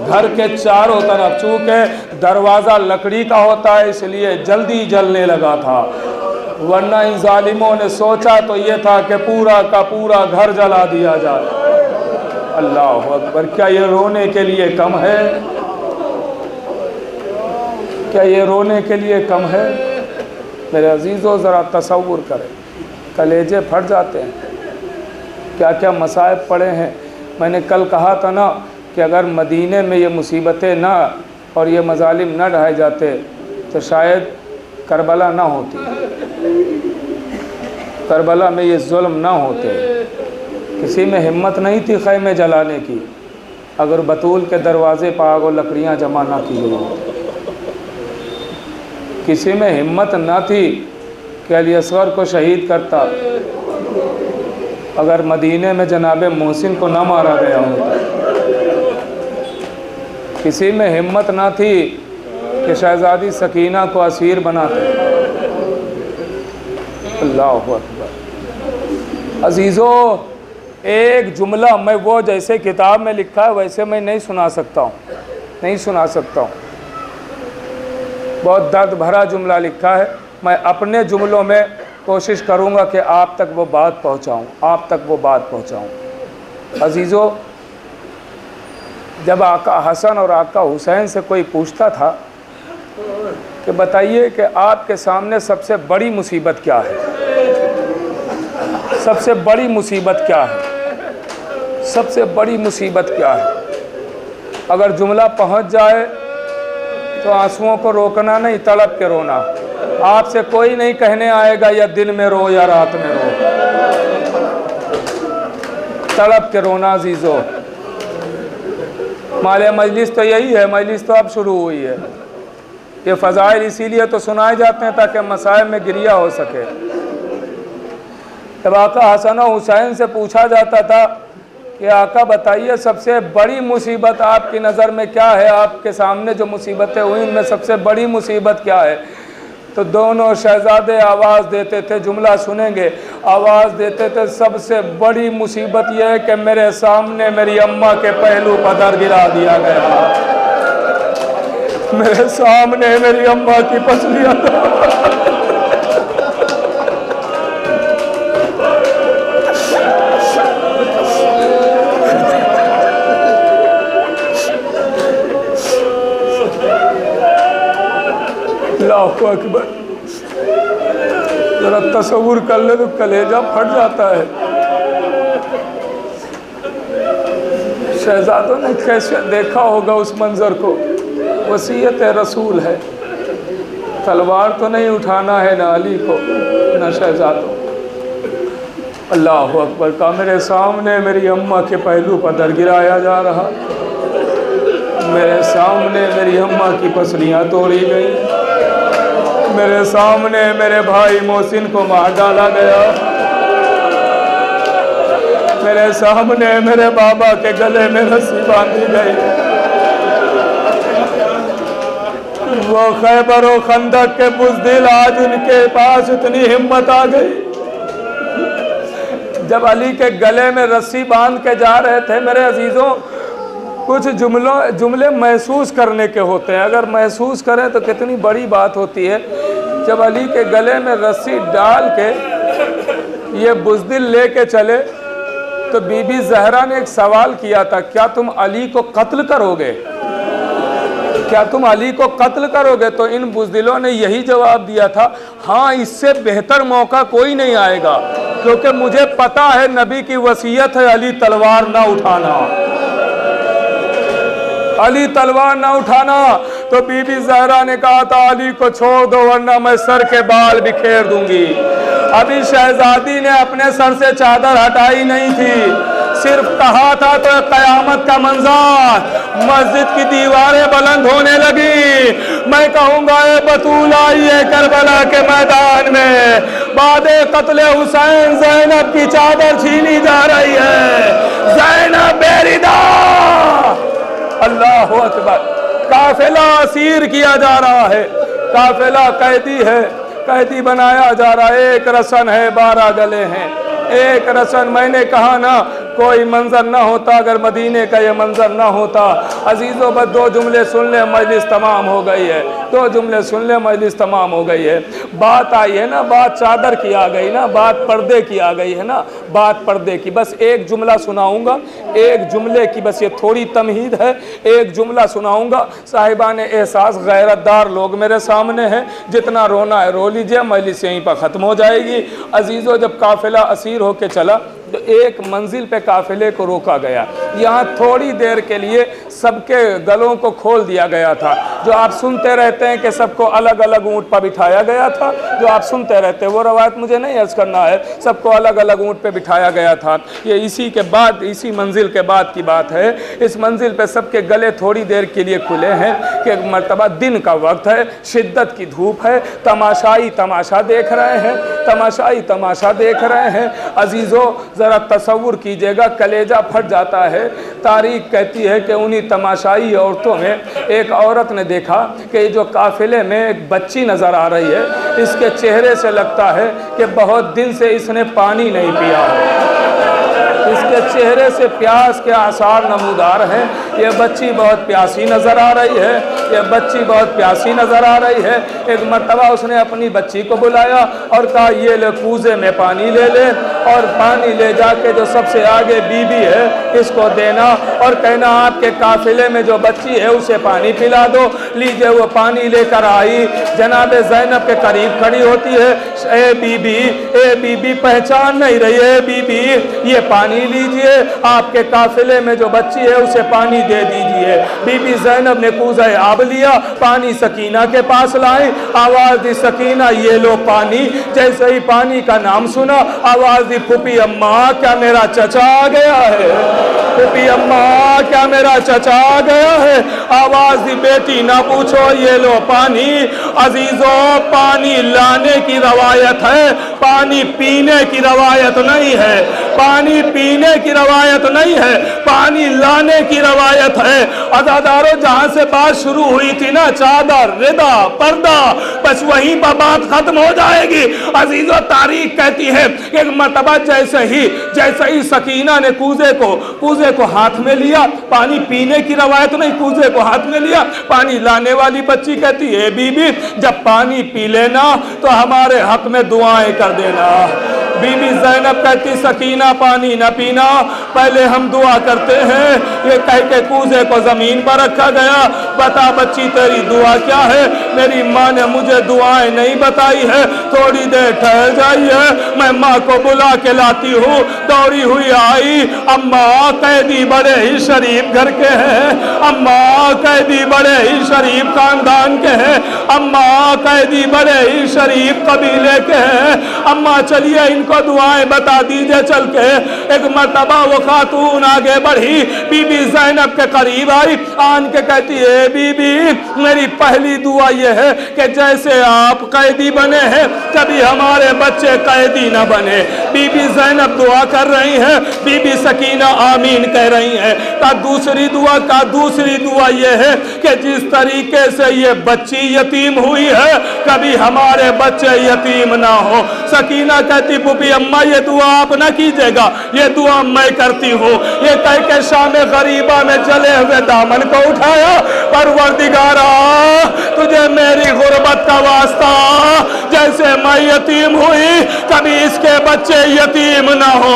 घर के चारों तरफ। चूँकि दरवाज़ा लकड़ी का होता है इसलिए जल्दी जलने लगा था, वरना इन जालिमों ने सोचा तो ये था कि पूरा का पूरा घर जला दिया जाए। अल्लाह अकबर! क्या ये रोने के लिए कम है? क्या ये रोने के लिए कम है? मेरे अजीज़ों, ज़रा तसव्वुर करें, कलेजे फट जाते हैं, क्या क्या मसाइब पड़े हैं। मैंने कल कहा था ना कि अगर मदीने में ये मुसीबतें ना और ये मज़ालिम ना ढाए जाते तो शायद करबला ना होती, करबला में ये जुल्म ना होते किसी में हिम्मत नहीं थी खैमे जलाने की अगर बतूल के दरवाज़े पर आग और लकड़ियाँ जमा ना की गई। किसी में हिम्मत ना थी कि अली असगर को शहीद करता अगर मदीने में जनाब मोहसिन को ना मारा गया होता। किसी में हिम्मत ना थी कि शहज़ादी सकीना को असीर बनाते। अल्लाहु अकबर। अजीज़ों, एक जुमला मैं वो जैसे किताब में लिखा है वैसे मैं नहीं सुना सकता हूँ, नहीं सुना सकता हूँ। बहुत दर्द भरा जुमला लिखा है। मैं अपने जुमलों में कोशिश करूँगा कि आप तक वो बात पहुँचाऊँ, आप तक वो बात पहुँचाऊँ। अजीज़ों, जब आका हसन और आका हुसैन से कोई पूछता था कि बताइए कि आपके सामने सबसे बड़ी मुसीबत क्या है, सबसे बड़ी मुसीबत क्या है, सबसे बड़ी मुसीबत क्या है, अगर जुमला पहुंच जाए तो आंसुओं को रोकना नहीं, तड़प के रोना। आपसे कोई नहीं कहने आएगा या दिन में रो या रात में रो, तड़प के रोना। अजीज़ों, माले मजलिस तो यही है, मजलिस तो अब शुरू हुई है। ये फ़ज़ाइल इसीलिए तो सुनाए जाते हैं ताकि मसाइब में गिरिया हो सके। जब आका हसन और हुसैन से पूछा जाता था कि आका बताइए सबसे बड़ी मुसीबत आपकी नज़र में क्या है, आपके सामने जो मुसीबतें हुई उनमें सबसे बड़ी मुसीबत क्या है, तो दोनों शहज़ादे आवाज़ देते थे, जुमला सुनेंगे, आवाज़ देते थे सबसे बड़ी मुसीबत यह है कि मेरे सामने मेरी अम्मा के पहलू पदर गिरा दिया गया, मेरे सामने मेरी अम्मा की पसलियाँ। अल्लाहु अकबर। जरा तसव्वुर कर ले तो कलेजा फट जाता है। शहजादों ने कैसे देखा होगा उस मंजर को। वसीयत रसूल है, तलवार तो नहीं उठाना है ना अली को ना शहजादों। अल्लाहु अकबर का मेरे सामने मेरी अम्मा के पहलू पर दर गिराया जा रहा, मेरे सामने मेरी अम्मा की पसलियाँ तोड़ी गई, मेरे सामने मेरे भाई मोहसिन को मार डाला गया, मेरे सामने मेरे बाबा के गले में रस्सी बांधी गई। वो खैबर और खंदक के बुज़दिल आज उनके पास इतनी हिम्मत आ गई, जब अली के गले में रस्सी बांध के जा रहे थे। मेरे अजीज़ों, कुछ जुमले महसूस करने के होते हैं, अगर महसूस करें तो कितनी बड़ी बात होती है। जब अली के गले में रस्सी डाल के ये बुज़दिल लेके चले तो बीबी ज़हरा ने एक सवाल किया था, क्या तुम अली को कत्ल करोगे, क्या तुम अली को कत्ल करोगे? तो इन बुज़दिलों ने यही जवाब दिया था, हाँ, इससे बेहतर मौका कोई नहीं आएगा, क्योंकि मुझे पता है नबी की वसीयत है अली तलवार ना उठाना, अली तलवार ना उठाना। तो बीबी ज़हरा ने कहा था अली को छोड़ दो वरना मैं सर के बाल बिखेर दूंगी। अभी शहजादी ने अपने सर से चादर हटाई नहीं थी, सिर्फ कहा था तो कयामत का मंजर, मस्जिद की दीवारें बुलंद होने लगी। मैं कहूँगा ए बतूल आइए करबला के मैदान में, बादे कत्ले हुसैन ज़ैनब की चादर छीनी जा रही है, ज़ैनब बेरिदा। अल्लाहु अकबर। काफिला असीर किया जा रहा है, काफिला कैदी है, कैदी बनाया जा रहा है। एक रसन है, 12 गले हैं, एक रसन। मैंने कहा ना कोई मंजर ना होता अगर मदीने का ये मंजर ना होता। अजीज़ों, बस 2 जुमले सुन ले मजलिस तमाम हो गई है, 2 जुमले सुन ले मजलिस तमाम हो गई है। बात आई है ना, बात चादर की आ गई ना, बात पर्दे की आ गई है ना, बात पर्दे की। बस एक जुमला सुनाऊंगा, एक जुमले की बस ये थोड़ी तमहीद है, एक जुमला सुनाऊंगा। साहिबान एहसास गैरतदार लोग मेरे सामने हैं, जितना रोना है रो लीजिए, मजलिस यहीं पर ख़त्म हो जाएगी। अजीज़ों, जब काफिला असीर होके चला तो एक मंजिल पे काफिले को रोका गया। यहाँ थोड़ी देर के लिए सबके गलों को खोल दिया गया था। जो आप सुनते रहते हैं कि सबको अलग अलग ऊँट पर बिठाया गया था, जो आप सुनते रहते हैं वो रवायत मुझे नहीं अर्ज करना है, सबको अलग अलग ऊँट पे बिठाया गया था। ये इसी के बाद, इसी मंजिल के बाद की बात है। इस मंजिल पे सबके गले थोड़ी देर के लिए खुले हैं कि मर्तबा दिन का वक्त है, शिद्दत की धूप है, तमाशाई तमाशा देख रहे हैं, तमाशाई तमाशा देख रहे हैं। अजीज़ों ज़रा तसव्वुर कीजिएगा, कलेजा फट जाता है। तारीख कहती है कि उन्हीं तमाशाई औरतों में एक औरत ने देखा कि जो काफिले में एक बच्ची नज़र आ रही है, इसके चेहरे से लगता है कि बहुत दिन से इसने पानी नहीं पिया है, इसके चेहरे से प्यास के आसार नमूदार हैं। ये बच्ची बहुत प्यासी नज़र आ रही है, ये बच्ची बहुत प्यासी नज़र आ रही है। एक मर्तबा उसने अपनी बच्ची को बुलाया और कहा ये ले कूज़े में पानी ले ले और पानी ले जाके जो सबसे आगे बीबी है इसको देना और कहना आपके काफिले में जो बच्ची है उसे पानी पिला दो। लीजिए वो पानी लेकर आई, जनाब ज़ैनब के करीब खड़ी होती है। ए बीबी पहचान नहीं रही है, बीबी ये पानी लीजिए, आपके काफिले में जो बच्ची है उसे पानी दे दीजिए। बीबी ज़ैनब ने कूज़ा आब लिया, पानी सकीना के पास लाई, आवाज़ दी सकीना ये लो पानी। जैसे ही पानी का नाम सुना आवाज़ दी फूफी अम्मा क्या मेरा चचा आ गया है, फूफी अम्मा क्या मेरा चचा आ गया है। आवाज़ दी बेटी ना पूछो ये लो पानी। अजीज़ों पानी लाने की रवायत है, पानी पीने की रवायत नहीं है, पानी पीने की रवायत नहीं है, पानी लाने की रवायत है। अज़ादारों जहाँ से बात शुरू हुई थी ना, चादर रिदा पर्दा, बस वहीं पर बात खत्म हो जाएगी। अजीज़ों तारीख कहती है एक मर्तबा जैसे ही सकीना ने कूज़े को हाथ में लिया, पानी पीने की रवायत नहीं, कूज़े को हाथ में लिया, पानी लाने वाली बच्ची कहती है बीबी जब पानी पी लेना तो हमारे हक में दुआएं कर देना। बीबी ज़ैनब कहती सकीना पानी न पीना, पहले हम दुआ करते हैं। ये कह के कूज़े को ज़मीन पर रखा गया। बता बच्ची तेरी दुआ क्या है? मेरी माँ ने मुझे दुआएं नहीं बताई है, थोड़ी देर ठहर जाइए, मैं माँ को बुला के लाती हूँ। दौड़ी हुई आई, अम्मा कैदी बड़े ही शरीफ घर के हैं, अम्मा कैदी बड़े ही शरीफ खानदान के हैं, अम्मा कैदी बड़े ही शरीफ कबीले के हैं, अम्मा चलिए इनको दुआएं बता दीजिए चल के। एक मर्तबा वो खातून आगे बढ़ी, बीबी ज़ैनब के करीब आई, आन के कहती है बीबी मेरी पहली दुआ ये है कि जैसे आप कैदी बने हैं कभी हमारे बच्चे कैदी न बने। बीबी ज़ैनब दुआ कर रही हैं, बीबी सकीना आमीन कह रही हैं। दूसरी दुआ ये है कि जिस तरीके से ये बच्ची यतीम हुई है कभी हमारे बच्चे यतीम ना हो। सकीना कहती पुपी अम्मा ये दुआ आप ना कीजिएगा, ये दुआ मैं करती हूँ। ये कह के शाम गरीबा में चले हुए दामन को उठाया, परवरदिगारा तुझे मेरी गुर्बत का वास्ता, जैसे मैं यतीम हुई कभी इसके बच्चे यतीम ना हो।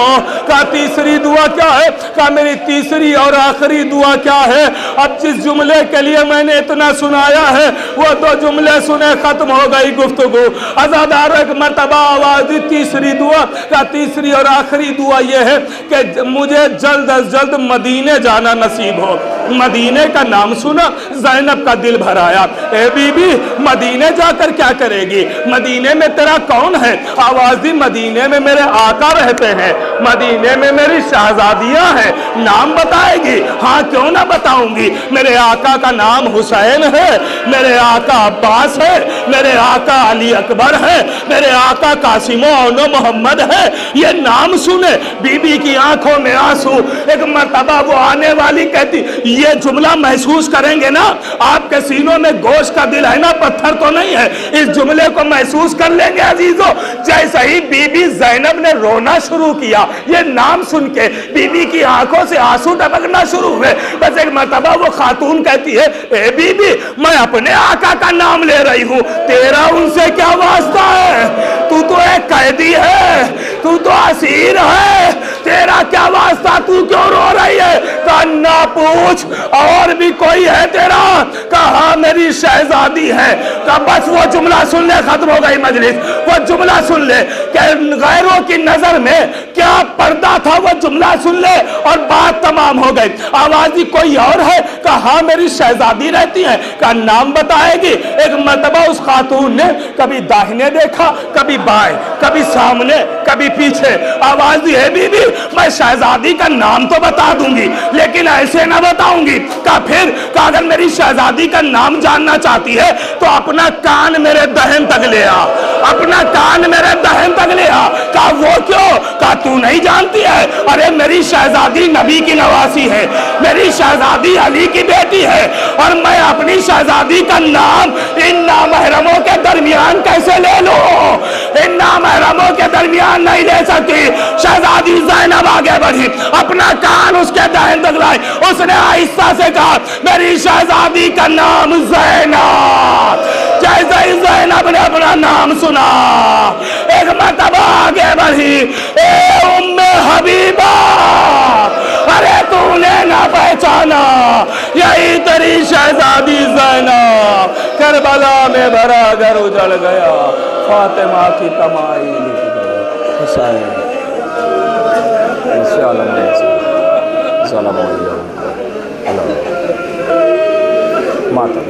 का तीसरी दुआ क्या है? का मेरी तीसरी और आखिरी दुआ क्या है? अब जिस जुमले के लिए मैंने इतना सुनाया है वो दो जुमले सुने खत्म हो गई गुफ्तगू। अज़ादार एक मर्तबा आवाज़ दी तीसरी दुआ का, तीसरी और आखिरी दुआ ये है कि मुझे जल्द अज जल्द मदीने जाना नसीब हो। मदीने का नाम सुना ज़ैनब का दिल भर आया। ए बीबी मदीने जाकर क्या करेगी? मदीने में तेरा कौन है? आवाज़ दी मदीने में मेरे आका रहते हैं, मदीने में मेरी शहजादियाँ हैं। नाम बताएगी? हाँ क्यों ना बताऊंगी। मेरे आका का नाम हुसैन है, मेरे आका अब्बास है, मेरे आका अली अकबर है, मेरे आका कासिमो औनो मोहम्मद है। ये नाम सुने बीबी की आंखों में आंसू। एक मर्तबा वो आने वाली कहती ये जुमला महसूस करेंगे ना, आपके सीनों में गोश्त का दिल है ना, पत्थर तो नहीं है, इस जुमले को महसूस कर लेंगे अजीजों। जैसे ही बीबी ज़ैनब ने रोना शुरू किया ये नाम सुन के बीबी की आंखों से आंसू टपकना शुरू हुए। बस एक मर्तबा वो खातून कहती है ए बीबी मैं अपने आका का नाम ले रही हूँ, तेरा उनसे क्या वास्ता है? तू तो एक कैदी है, तू तो असीर है, तेरा क्या वास्ता? तू क्यों रो रही है? कहा ना पूछ, और भी कोई है तेरा? कहा मेरी शहजादी है। कहा बस वो जुमला सुन ले, खत्म हो गई मजलिस। वो जुमला सुन ले, क्या गैरों की नजर में क्या पर्दा था वो जुमला सुन ले और बात तमाम हो गई। आवाज कोई और है? कहा हाँ मेरी शहजादी रहती है। का नाम बताएगी? एक मर्तबा उस खातून ने कभी दाहिने देखा, कभी बाएं, कभी सामने, कभी पीछे। आवाज दी है बीबी मैं शहजादी का नाम तो बता दूंगी लेकिन ऐसे ना बताऊंगी। का फिर? का अगर मेरी शहजादी का नाम जानना चाहती है तो अपना कान मेरे दहन तक ले आ, अपना कान मेरे दहन तक ले आ। का वो क्यों? का तू नहीं जानती है? अरे मेरी शहजादी नबी की नवासी है, मेरी शहजादी अली की बेटी है और मैं अपनी शहजादी का नाम इन नामहरमों के दरमियान कैसे ले लूं? इन नामहरमों के दरमियान नहीं ले सकती। शहजादी ज़ैनब आगे बढ़ी, अपना कान उसके दहन तक लाई। उसने आहिस्ता से कहा मेरी शहजादी का नाम ज़ैनब। जैसे ही ज़ैनब ने अपना नाम सुना एक मर्तबा आगे बढ़ी, ए उम्मे हबीबा, अरे तूने ना पहचाना यही तेरी शहजादी ज़ैनब। करबला में भरा घर उजड़ गया, फातिमा की तमाई लिख गई। हुसैन माता